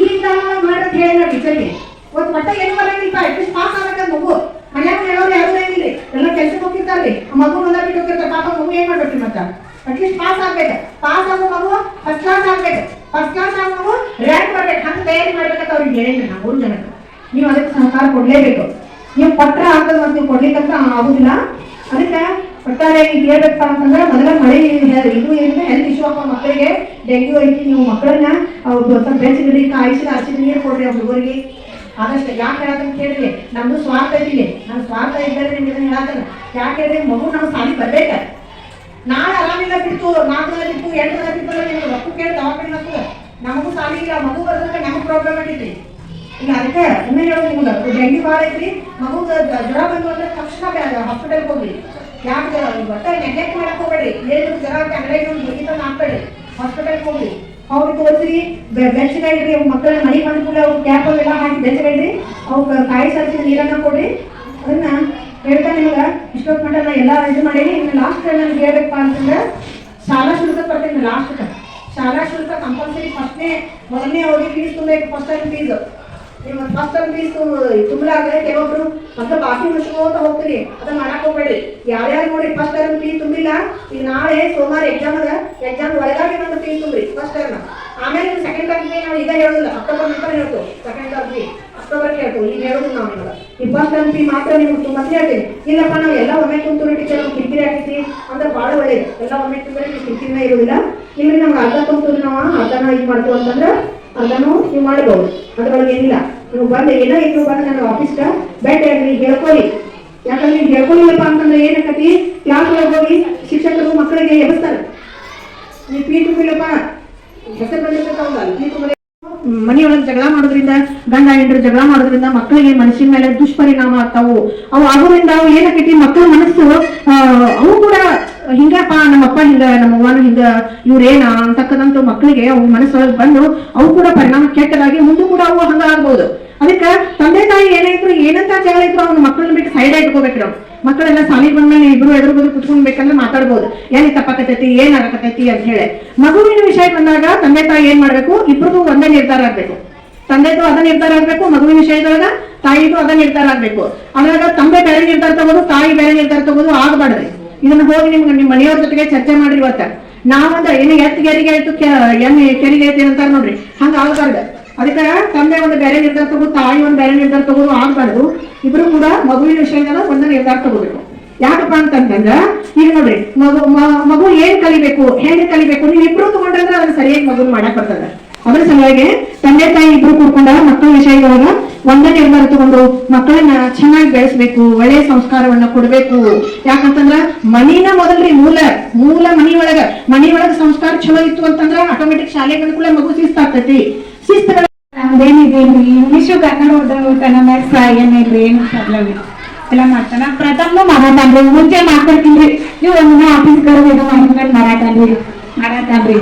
S1: ಈಗ ಮಾಡಕ್ ಹೇಳ ಟೀಚರ್ಗೆ ಒಂದು ಮಟ್ಟ ಏನು ಬರಂಗಿಲ್ಲ, ಅಟ್ಲೀಸ್ಟ್ ಪಾಸ್ ಆಗಬೇಕಂತ ಮಗು. ಮನ್ಯಾಗ ಹೇಳೋರು ಯಾರು ಏನಿಲ್ಲ, ಎಲ್ಲ ಕೆಲ್ಸಕ್ಕೆ ಹೋಗಿರ್ತಾರ್ರಿ, ಮಗು ಒಂದ ಬಿಟ್ಟು ಹೋಗಿರ್ತಾರೆ. ಪಾಪ ಮಗು ಏನ್ ಮಾಡ್ಬೇಕ್ರಿ ಮತ್ತ ಅಟ್ಲೀಸ್ಟ್ ಪಾಸ್ ಆಗ್ಬೇಕು. ಪಾಸ್ ಆಗೋ ಮಗು ಫಸ್ಟ್ ಕ್ಲಾಸ್ ಆಗ್ಬೇಕು. ಫಸ್ಟ್ ಕ್ಲಾಸ್ ಆಗೋ ಮಗು ರ್ಯಾಂಕ್ ಬರ್ಬೇಕು. ಹಂಗೆ ತಯಾರಿ ಮಾಡ್ಬೇಕಂತ ಅವ್ರಿಗೆ ಹೇಳಿದ್ರಿ ನಾವು 3 ಜನಕ್ಕೆ. ನೀವು ಅದಕ್ಕೆ ಸಹಕಾರ ಕೊಡ್ಲೇಬೇಕು. ನೀವು ಕೊಟ್ರ ಆಗ್ತದೆ, ಮತ್ತೆ ನೀವು ಕೊಡ್ಲಿಕ್ಕಂತ ಆಗುದಿಲ್ಲ. ಅದಕ್ಕೆ ಒಟ್ಟಾರೆಯಾಗಿ ಹೇಳ್ಬೇಕಪ್ಪ ಅಂತಂದ್ರೆ, ಮೊದಲ ಮಳೆ ಇದು ಏನಿದೆ ಹೆಲ್ತ್ ಇಶ್ಯೂ ಆಗೋ ಮಕ್ಕಳಿಗೆ ಡೆಂಗ್ಯೂ ಐತಿ. ನೀವು ಮಕ್ಕಳನ್ನ ಸ್ವಲ್ಪ ಬೆಚ್ಚಗಿಡಿ, ಕಾಯಿಸಿ ಹಸಿದ ನೀರು ಕೊಡ್ರಿ ಆ ಹುಡುಗರಿಗೆ ಆದಷ್ಟು. ಯಾಕೆ ಹೇಳತ್ತಂತ ಕೇಳಿರಿ, ನಮ್ದು ಸ್ವಾರ್ಥ ಐತಿಲ್ಲ, ನಮ್ಮ ಸ್ವಾರ್ಥ ಇದ್ದರೆ ನಿಮ್ಗೆ ಇದನ್ನ ಹೇಳತ್ತಲ್ಲ. ಯಾಕೆ ಹೇಳಿದ್ರೆ ಮಗು ನಮ್ಮ ಸಾಲಿ ಬರ್ಬೇಕ. ನಾಳೆ ಆರಾಮಿಲ್ಲ ಬಿಟ್ಟು 4 ದಿನ ಬಿಟ್ಟು 8 ದಿನ ಬಿಟ್ಟು ನಿಮ್ಗೆ ರೊಕ್ಕ ಕೇಳಿ ದವಾಖಾನೆ ಹಾಕುದ, ನಮಗೂ ಸಾಲಿ ಇಲ್ಲ, ಮಗು ಬರೋದಕ್ಕೆ ನಮಗೆ ಪ್ರಾಬ್ಲಮ್ ಆಗೈತಿ. ಈಗ ಅದಕ್ಕೆ ಇನ್ನೇ ಹೇಳೋದು ನಿಮ್ಗೆ, ಡೆಂಗ್ಯೂ ಭಾಳ ಐತ್ರಿ. ಮಗು ಜ್ವರ ಬಂದು ಅಂದ್ರೆ ತಕ್ಷಣ ಹಾಸ್ಪಿಟಲ್ಗೆ ಹೋಗ್ರಿ. ಯಾಕೆ ಒಟ್ಟ ನೆಗ್ಲೆಕ್ಟ್ ಮಾಡಕ್ ಹೋಗ್ಬೇಡ್ರಿ. ಏನು ಜ್ವರ ಅಂಗಡಿಗೆ ಮುಗಿತ ಹಾಕ್ಬೇಡ್ರಿ, ಹಾಸ್ಪಿಟಲ್ಗೆ ಹೋಗ್ರಿ. ಅವ್ರಿಗೆ ತೋರಿಸ್ರಿ, ಬೆಚ್ಚಗಾಯಿಡ್ರಿ. ಮಕ್ಕಳನ್ನ ಮನೆ ಬಂದ ಕೂಡ ಅವ್ರು ಕ್ಯಾಪಲ್ಲೆಲ್ಲ ಹಾಕಿ ಬೆಚ್ಚಗಾಯಿಡ್ರಿ. ಅವ್ಕೆ ಕಾಯಿ ಸಾರಿಸಿದ ನೀರನ್ನ ಕೊಡ್ರಿ. ಅದನ್ನ ಹೇಳ್ತಾ ನಿಮ್ಗೆ ಇಷ್ಟೊತ್ತು ಮಟ್ಟ ನಾ ಎಲ್ಲ ಇದು ಮಾಡೀನಿ. ಇನ್ನು ಲಾಸ್ಟ್ ನನಗೆ ಹೇಳ್ಬೇಕಪ್ಪ ಅಂತಂದ್ರೆ, ಶಾಲಾ ಶುಲ್ಕ ಬರ್ತೀನಿ. ಲಾಸ್ಟ್ ಶಾಲಾ ಶುಲ್ಕ ಕಂಪಲ್ಸರಿ ಮೊದಲನೇ ಅವ್ರಿಗೆ ಫೀಸ್ ತುಂಬಬೇಕು. ಫಸ್ಟ್ ಟೈಮ್ ಫೀಸ್ ನೀವು ಫಸ್ಟ್ ಟೈಮ್ ಫೀಸ್ ತುಂಬಲಾದ್ರೆ ಕೆಲವೊಬ್ರು ಮತ್ತೆ ಬಾಕಿ ಮುಚ್ಕೋತ ಹೋಗ್ತೀರಿ. ಅದನ್ನ ಮಾಡಕ್ ಹೋಗ್ಬೇಡ್ರಿ. ಯಾರ್ಯಾರು ನೋಡಿ ಫಸ್ಟ್ ಟೈಮ್ ಫೀಸ್ ತುಂಬಿಲ್ಲ, ಈಗ ನಾಳೆ ಸೋಮವಾರ ಎಕ್ಸಾಮ್ ಅದ, ಎಕ್ಸಾಮ್ ಒಳಗಾಗಿ ಒಂದು ಫೀಸ್ ತುಂಬ್ರಿ ಫಸ್ಟ್ ಟೈಮ್. ಆಮೇಲೆ ಸೆಕೆಂಡ್ ಟೈಮ್ ನಾವು ಈಗ ಹೇಳೋದಿಲ್ಲ, ಅಕ್ಟೋಬರ್ ನಂತರ ಹೇಳ್ತು. ಸೆಕೆಂಡ್ ಟೈಮ್ ಫೀ ಅಕ್ಟೋಬರ್ ಹೇಳ್ತು, ಈಗ ಹೇಳೋದು ನಾವು ನಿಮಗೆ. ಈ ಫಸ್ಟ್ ಟೈಮ್ ಫೀ ಮಾತ್ರ ನಿಮ್ಗೆ ತುಂಬ ಹೇಳ್ತೀವಿ. ಇಲ್ಲಪ್ಪ ನಾವು ಎಲ್ಲ ಒಮ್ಮೆ ತುಂಬ್ತೀವಿ ಟೀಚರ್, ನಾವು ಕಿರಿಕಿರಿ ಆಗ್ತೈತಿ ಅಂದ್ರೆ ಭಾಳ ಒಳ್ಳೇದು. ಎಲ್ಲ ಒಮ್ಮೆ ತುಂಬಿದ್ರೆ ನೀವು ಕಿರಿಕಿರಿನೇ ಇರೋದಿಲ್ಲ. ಇಲ್ಲಿ ನಮ್ಗೆ ಅರ್ಧ ತುಂಬ್ತೀವಿ, ನಾವು ಅರ್ಧನ ಇದು ಮಾಡ್ತೀವಿ ಅಂತಂದ್ರೆ ಅದನ್ನು ನೀವು ಮಾಡಬಹುದು. ಅದ್ರೊಳಗೆ ಏನಿಲ್ಲ. ನೀವು ಬಂದು ಏನೋ ಇದ್ರು ಬಂದು ನನ್ನ ಆಫೀಸ್ಗೆ ಭೇಟಿ ಆಗ್ರಿ, ಹೇಳ್ಕೊಳ್ಳಿ. ಯಾಕಂದ್ರೆ ನೀವು ಹೇಳ್ಕೊಳ್ಳಿಲ್ಲಪ್ಪ ಅಂತಂದ್ರೆ ಏನಾಕತಿ, ಕ್ಲಾಸ್ ಒಳಗೆ ಹೋಗಿ ಶಿಕ್ಷಕರು ಮಕ್ಕಳಿಗೆ ಎಬ್ಬಿಸ್ತಾರೆ. ನೀವು ಪೀ ತುಂಬಿಲ್ಲಪ್ಪ ಹೆಸರು ಬಂದಿರ್ತಕ್ಕಲ್ಲ, ಪೀ ತುಂಬ ಮನೆಯೊಳಗೆ ಜಗಳ ಮಾಡೋದ್ರಿಂದ, ಗಂಡ ಹೆಂಡರು ಜಗಳ ಮಾಡೋದ್ರಿಂದ ಮಕ್ಕಳಿಗೆ ಮನಸ್ಸಿನ ಮೇಲೆ ದುಷ್ಪರಿಣಾಮ ಆಗ್ತಾವು. ಅವು ಆಗೋದ್ರಿಂದ ಅವು ಏನಾಕೈತಿ, ಮಕ್ಕಳ ಮನಸ್ಸು ಅವು ಕೂಡ ಹಿಂಗಪ್ಪ ನಮ್ಮಪ್ಪ ಹಿಂಗ, ನಮ್ಮವ್ವನ ಹಿಂಗ, ಇವ್ರೇನ ಅಂತಕ್ಕಂಥ ಮಕ್ಕಳಿಗೆ ಅವು ಮನಸ್ಸೊಳಗೆ ಬಂದು ಅವು ಕೂಡ ಪರಿಣಾಮ ಕೆಟ್ಟದಾಗಿ ಮುಂದೆ ಕೂಡ ಅವು ಹಂಗ ಆಗ್ಬಹುದು. ಅದಕ್ಕೆ ತಂದೆ ತಾಯಿ ಏನಾಯ್ತು ಏನಂತ ಜಗಳ ಇದ್ರು ಅವ್ನ ಮಕ್ಕಳನ್ನ ಬಿಟ್ಟು ಸೈಡ್ ಇಟ್ಕೋಬೇಕ್ರಿ. ನಾವು ಮಕ್ಕಳೆಲ್ಲ ಸಾಲಿಗೆ ಬಂದ್ಮೇಲೆ ಇಬ್ರು ಎದುರು ಬದು ಕುತ್ಕೊಂಡ್ಬೇಕಂದ್ರೆ ಮಾತಾಡ್ಬೋದು, ಏನ್ ತಪ್ಪಾಕತೈತಿ, ಏನ್ ಆಗಕತೈತಿ ಅಂತ ಹೇಳಿ. ಮಗುವಿನ ವಿಷಯ ಬಂದಾಗ ತಂದೆ ತಾಯಿ ಏನ್ ಮಾಡ್ಬೇಕು, ಇಬ್ರದು ಒಂದೇ ನಿರ್ಧಾರ ಆಗ್ಬೇಕು. ತಂದೆದು ಅದ ನಿರ್ಧಾರ ಆಗ್ಬೇಕು, ಮಗುವಿನ ವಿಷಯದೊಳಗ ತಾಯಿದು ಅದ ನಿರ್ಧಾರ ಆಗ್ಬೇಕು. ಅದ್ರಾಗ ತಂದೆ ಬೇರೆ ನಿರ್ಧಾರ ತಗೋದು, ತಾಯಿ ಬೇರೆ ನಿರ್ಧಾರ ತಗೋದು ಆಗ್ಬಾರ್ದ್ರಿ. ಇದನ್ನ ಹೋಗಿ ನಿಮ್ಗೆ ನಿಮ್ಮ ಮನೆಯವ್ರ ಜೊತೆಗೆ ಚರ್ಚೆ ಮಾಡ್ರಿ. ಇವತ್ತ ನಾವಂದ ಏನು ಎತ್ತಿಗೆರಿಗೆ ಆಯ್ತು ಎಮ್ಮೆ ಕೆರಿಗೆ ಐತಿ ಅಂತಾರ ನೋಡ್ರಿ, ಹಂಗ ಆಗ್ಬಾರ್ದು. ಅದಕ್ಕೆ ತಂದೆ ಒಂದು ಬೇರೆ ನಿರ್ಧಾರ ತಗೋದು, ತಾಯಿ ಒಂದು ಬೇರೆ ನಿರ್ಧಾರ ತಗೋದು ಆಗ್ಬಾರ್ದು. ಇಬ್ರು ಕೂಡ ಮಗುವಿನ ವಿಷಯದಾಗ ಒಂದು ನಿರ್ಧಾರ ತಗೋಬೇಕು. ಯಾಕಪ್ಪ ಅಂತಂದ್ರ ಈಗ ನೋಡ್ರಿ, ಮಗು ಏನ್ ಕಲಿಬೇಕು, ಹೆಂಗೆ ಕಲಿಬೇಕು, ನೀವು ಇಬ್ರು ತಗೊಂಡ್ರೆ ಅದನ್ನ ಸರಿಯಾಗಿ ಮಗುನ್ ಮಾಡಕ್ ಬರ್ತದ. ಅದ್ರ ಸಲುವಾಗಿ ತಂದೆ ತಾಯಿ ಇಬ್ರು ಕೂಡ್ಕೊಂಡ ಮಕ್ಕಳ ವಿಷಯದೊಳಗ ಒಂದೇ ನಿರ್ಧಾರ ತಗೊಂಡು ಮಕ್ಕಳನ್ನ ಚೆನ್ನಾಗಿ ಬೆಳೆಸ್ಬೇಕು, ಒಳ್ಳೆಯ ಸಂಸ್ಕಾರವನ್ನ ಕೊಡ್ಬೇಕು. ಯಾಕಂತಂದ್ರ ಮನಿನ ಮೊದಲ್ರಿ ಮೂಲ ಮನಿಯೊಳಗ ಸಂಸ್ಕಾರ ಚಲೋ ಇತ್ತು ಅಂತಂದ್ರ ಆಟೋಮೆಟಿಕ್ ಶಾಲೆಗೆ ಬಂದ ಕೂಡ ಮಗು ಶಿಸ್ತಾಗ್ತೈತಿ. ಶಿಸ್ತುಗಳ
S2: ನಮ್ದೇನಿದೆ ಇಂಗ್ಲೀಷು ಕನ್ನಡ ಓದೋತನ ಮ್ಯಾಥ್ಸ್ ಏನಿಲ್ರಿ, ಏನು ಪ್ರಾಬ್ಲಮ್ ಇಲ್ಲ. ಎಲ್ಲ ಮಾಡ್ತಾನ ಪ್ರಥಮ ಮಾಡತಾನ್ರಿ ಮುಂಚೆ ಮಾಡ್ಕೊಡ್ತೀನಿ ನೀವು ಒಂದಿನ ಆಫೀಸ್ ಕರೆದು ಇದು ಮಾಡ್ಕೊಂಡು ಮಾಡತಾನ್ರಿ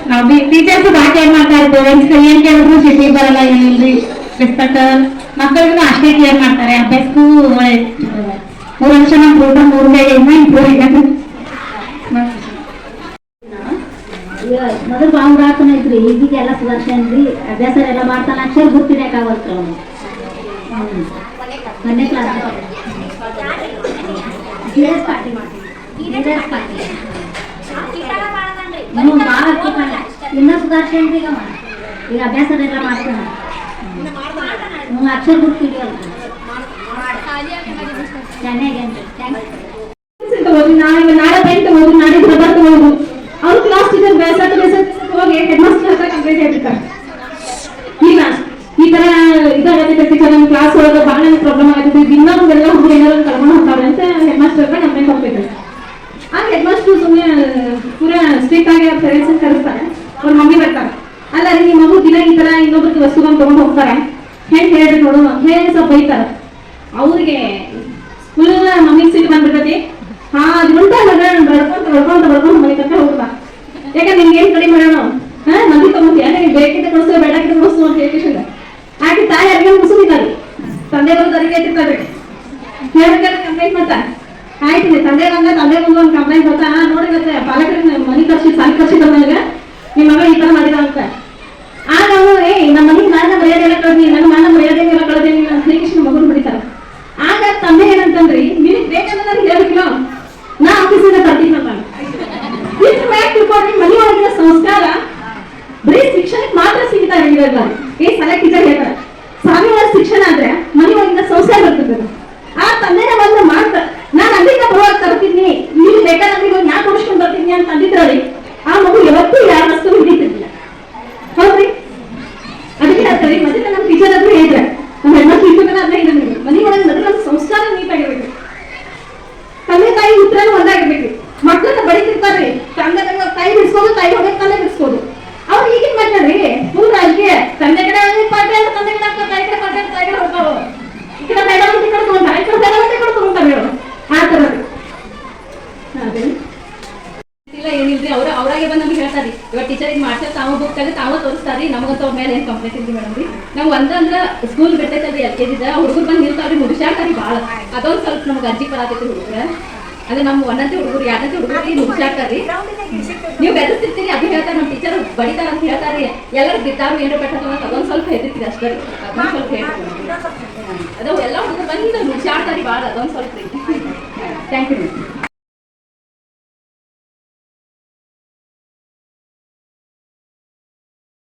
S2: ನಾವು ಟೀಚರ್ಸ್ ಬಾಕಿ ಏನ್ ಮಾಡ್ತಾರೆ ಪೇರೆಂಟ್ಸ್ ಏನ್ ಕೇಳಿದ್ರು ಸಿಟಿ ಬರಲ್ಲ ಏನಿಲ್ರಿ ರೆಸ್ಪೆಕ್ಟ್ ಮಕ್ಕಳಿಗೂ ಅಷ್ಟೇ ಕೇರ್ ಮಾಡ್ತಾರೆ ಅಭ್ಯಾಸಕ್ಕೂ ಒಳ್ಳೆ 3 ವರ್ಷ ನಮ್ಮ ಪ್ರೋಗ್ರಾಮ್ 3 ಇಂಪ್ರೂವ್ ಆಗ್ಯಾದ
S3: ಮೊದಲು ಬಾವು ರಾಕನ ಇದ್ರಿ ಈಗೀಗ ಎಲ್ಲ ಸುಧಾರಿಸ್ಯಾನ್ರಿ ಅಭ್ಯಾಸ ಎಲ್ಲ ಮಾಡ್ತಾನೆ ಅಕ್ಷರ ಗೊತ್ತಿರಕಾಗತ್ತ ಅವನು ಮೊನ್ನೆ ಕ್ಲಾಸ್ ಭಾಳ ಇನ್ನ ಸುಧಾರಿಸ್ಯಾನ್ರಿ ಈಗ ಅಭ್ಯಾಸ ಎಲ್ಲ ಮಾಡ್ತಾನೆ ಅಕ್ಷರ ಗೊತ್ತಿದೆಯಲ್ಲ
S2: ನಾಳೆ ಪೆಂಟ್ ಹೋದ್ರು ನಾಡಿದ್ದು ಬರ್ತು ಹೋದ್ರು ಅವ್ರು ಕ್ಲಾಸ್ ಟೀಚರ್ ಬೇಸತ್ತು ಹೋಗಿ ಹೆಡ್ ಮಾಸ್ಟರ್ ಹತ್ರ ಕಂಪ್ಲೇಂಟ್ ಹೇಳ್ಬಿಡ್ತಾರೆ ಈಗ ಈ ತರ ಇದಾಗತ್ತೆ ಟೀಚರ್ ನಮ್ಮ ಕ್ಲಾಸ್ ಒಳಗೆ ಬಹಳ ಪ್ರಾಬ್ಲಮ್ ಆಗುತ್ತೆ ಇನ್ನೊಂದೆಲ್ಲ ಹುಡುಗರು ಏನಾದ್ರು ಕರ್ಕೊಂಡು ಹೋಗ್ತಾರೆ ಅಂತ ಹೆಡ್ ಮಾಸ್ಟರ್ ಹತ್ರ ಕಂಪ್ಲೇಂಟ್ ಹೋಗ್ಬೇಕು ಆ ಹೆಡ್ ಮಾಸ್ಟರ್ ಸುಮ್ಮನೆ ಪೂರಾ ಸ್ಟ್ರಿಕ್ಟ್ ಆಗಿ ಅವ್ರ ಪೇರೆಂಟ್ಸ್ ಕರೆಸ್ತಾರೆ ಅವ್ರ ಮಮ್ಮಿ ಬರ್ತಾರೆ ಅಲ್ಲ ರೀ ನಿಮ್ಮ ಮಗು ದಿನ ಈ ತರ ಇನ್ನೊಬ್ರಿಗೆ ವಸ್ತುಗಳನ್ನು ತಗೊಂಡು ಹೋಗ್ತಾರೆ ಹೆಂಗ್ ಹೇಳ್ರಿ ನೋಡು ಹೇಳಿ ಸ್ವಲ್ಪ ಬೈತಾರ ಅವ್ರಿಗೆ ಫುಲ್ ಮಮ್ಮಿಗೆ ಸಿಟ್ಟು ಬಂದ್ಬಿಡ್ತೈತಿ ಹಾ ಅದು ಬಡ್ಕೊಂತ ಮನೆ ತನಕ ಹೋಗ್ತಾ ಯಾಕಂದ್ರೆ ನಿಮ್ಗೆ ಏನ್ ಕಡಿಮೆ ಮಾಡೋಣ ಮಂದಿ ತಗೊಂತೀಯ ನಿಮ್ಗೆ ಬೇಕಿದ್ದ ಕೊಡಿಸ್ತು ಬೇಡಕ್ಕಿದ್ದ ಕೊಡಿಸ್ತು ಅಂತ ಹೇಳ್ತಿಲ್ಲ ಆಕೆ ತಾಯಿ ಅರ್ಗೆ ಮುಗಿಸಿದ್ದಾರೆ ತಂದೆ ಬಂದು ಅರಿಗೆ ಎತ್ತಿರ್ತಾರೆ ಹೇಳ್ಬೇಕಾದ್ರೆ ಕಂಪ್ಲೇಂಟ್ ಮಾಡ್ತಾರೆ ಆಯ್ತು ತಂದೆ ಬಂದು ಒಂದು ಕಂಪ್ಲೇಂಟ್ ಬರ್ತಾ ನೋಡಿ ಮತ್ತೆ ಪಾಲಕರಿಗೆ ಮನೆ ಖರ್ಚು ಸಾಲಿ ಖರ್ಚು ಬಂದಾಗ ನಿಮ್ಮ ಮಗಳು ಈ ತರ ಮಾಡಿದ ಅಂತ ಆಗ ಅವನು ನಮ್ಮ ಮನೆಗೆ ನನ್ನ ಮರ್ಯಾದೆ ಎಲ್ಲ ಕಳ್ದೀನಿ ನನ್ನ ಮನ ಮರ್ಯಾದೆ ಎಲ್ಲ ಕಳ್ದೀನಿ ಅಂತ ಶ್ರೀಕೃಷ್ಣ ಮಗನ ಬಿಡಿತಾರೆ ಆಗ ತಂದೆ ಏನಂತಂದ್ರಿ ನಿನಗೆ ಬೇಕಂದ್ರೆ ನನಗೆ ಹೇಳ್ಬೇಕಿಲ್ಲ ನಾ ಆಫೀಸಿಂದ ತರ್ತೀನಿ ಅಂತ ತಿಳ್ಕೊಂಡ್ರಿ ಮನೆಯೊಳಗಿನ ಸಂಸ್ಕಾರ ಬರೀ ಶಿಕ್ಷಣಕ್ಕೆ ಮಾತ್ರ ಸೀಮಿತ ಆಗಿರಲ್ಲ ಸಲ ಟೀಚರ್ ಹೇಳ್ತಾರೆ ಸಾವಿರ ಶಿಕ್ಷಣ ಆದ್ರೆ ಮನೆಯೊಳಗಿನ ಸಂಸ್ಕಾರ ಬರ್ತದೆ ಆ ತಂದೆನ ಒಂದು ಮಾಡ್ತಾರೆ ನಾನು ಅಲ್ಲಿಂದ ಬರುವಾಗ ತರ್ತೀನಿ ನೀವು ಬೇಕಾದ್ರೆ ನಾ ಕೊಡಿಸ್ಕೊಂಡು ಬರ್ತೀನಿ ಅಂತ ಅಂದಿದ್ರಲ್ಲಿ ಆ ಮಗು ಯಾವತ್ತೂ ಯಾರ ವಸ್ತು ಹಿಡಿತಿರ್ಲಿಲ್ಲ ಹೌದ್ರಿ ಅದಕ್ಕೆ ಹೇಳ್ತಾರೆ ಮತ್ತೆ ನಮ್ಮ ಟೀಚರ್ ಆದ್ರೂ ಹೇಳಿದ್ರೆ ನಮ್ಮ ಹೆಣ್ಮಕ್ಳು ಇಷ್ಟುಗಳಾದ್ರೆ ಹೇಳಿದ್ರು ಮನೆಯೊಳಗೆ ನಮ್ಮ ಸಂಸ್ಕಾರ ನೀಟಾಗಿರ್ಬೇಕು ತಂದೆ ತಾಯಿ ಉತ್ತರನೂ ಒಂದಾಗಿರ್ಬೇಕು ಮಕ್ಕಳನ್ನ ಬಡಿತಿರ್ತಾರೆ ತಂದೆ ತಾಯಿ ಬಿಡಿಸ್ಬೋದು ತಾಯಿ ಹೊಡೆ ತಂದೆ ಬಿಡಿಸ್ಬೋದು ಅವ್ರು ಈಗಿನ ಮಕ್ಕಳ್ರಿ ಫುಲ್ ರಾಜಕೀಯ ತಂದೆ ಕಡೆ ಪಾರ್ಟಿ ಅಂತ ತಂದೆ ಕಡೆ ಆಗ್ತಾರೆ ತಾಯಿ ಕಡೆ ಪಾರ್ಟಿ ಅಂತ ತಾಯಿ ಕಡೆ ಹೋಗ್ತಾವ ಈ ಕಡೆ ಮೇಡಮ್ ಈ ಕಡೆ ತಗೊಂತಾರೆ ಈ ಕಡೆ ಬೇರೆ ಕಡೆ ತಗೊಂತಾರೆ ಮೇಡಮ್ ಆ ಥರ
S4: ಇಲ್ಲ ಏನಿಲ್ರಿ ಅವ್ರಾಗೆ ಬಂದು ನಮ್ಗೆ ಹೇಳ್ತಾರೆ ಇವಾಗ ಟೀಚರ್ ಇದು ಮಾಡ್ತಾರೆ ತಾವು ಹೋಗ್ತಾರೆ ತಾವು ತೋರಿಸ್ತಾರೆ ನಮಗಂತ ಅವ್ರ ಮೇಲೆ ಏನು ಕಂಪ್ಲೇಂಟ್ ಇಲ್ರಿ ಮೇಡಮ್ ರೀ ನಾವು ಒಂದಂದ್ರೆ ಸ್ಕೂಲ್ ಬಿಡ್ತೈತಲ್ರಿ LKG ಹುಡುಗರು ಬಂದು ನಿಲ್ತಾವ್ರಿ ಮುಗಿಸಾಡ್ತಾರಿ ಭಾಳ ಅದೊಂದು ಸ್ವಲ್ಪ ನಮ್ಗೆ ಅಜ್ಜಿ ಬರತೈತಿ ಹುಡುಗರ ಅದೇ ನಮ್ಮ ಒಂದಂತೆ ಹುಡುಗರು ಎರಡಂತೆ ಹುಡುಗರಿಗೆ ಮುಗಿಸಾಡ್ತಾರಿ ನೀವು ಬೆದರ್ತಿರ್ತೀರಿ ಅದು ಹೇಳ್ತಾರೆ ನಮ್ಮ ಟೀಚರ್ ಬಡಿತಾರ ಅಂತ ಹೇಳ್ತಾರೆ ಎಲ್ಲರೂ ಬಿದ್ದಾರು ಏನೋ ಬೆಟ್ಟದ ಅದೊಂದು ಸ್ವಲ್ಪ ಹೆದರ್ತೀರಿ ಅಷ್ಟೇ ಅದೊಂದು ಸ್ವಲ್ಪ ಹೇಳ್ತೀವಿ ಅದು ಎಲ್ಲ ಹುಡುಗರು ಬಂದು ಮುಗಿಸಾಡ್ತಾರಿ ಭಾಳ ಅದೊಂದು ಸ್ವಲ್ಪ ರೀ ಥ್ಯಾಂಕ್ ಯು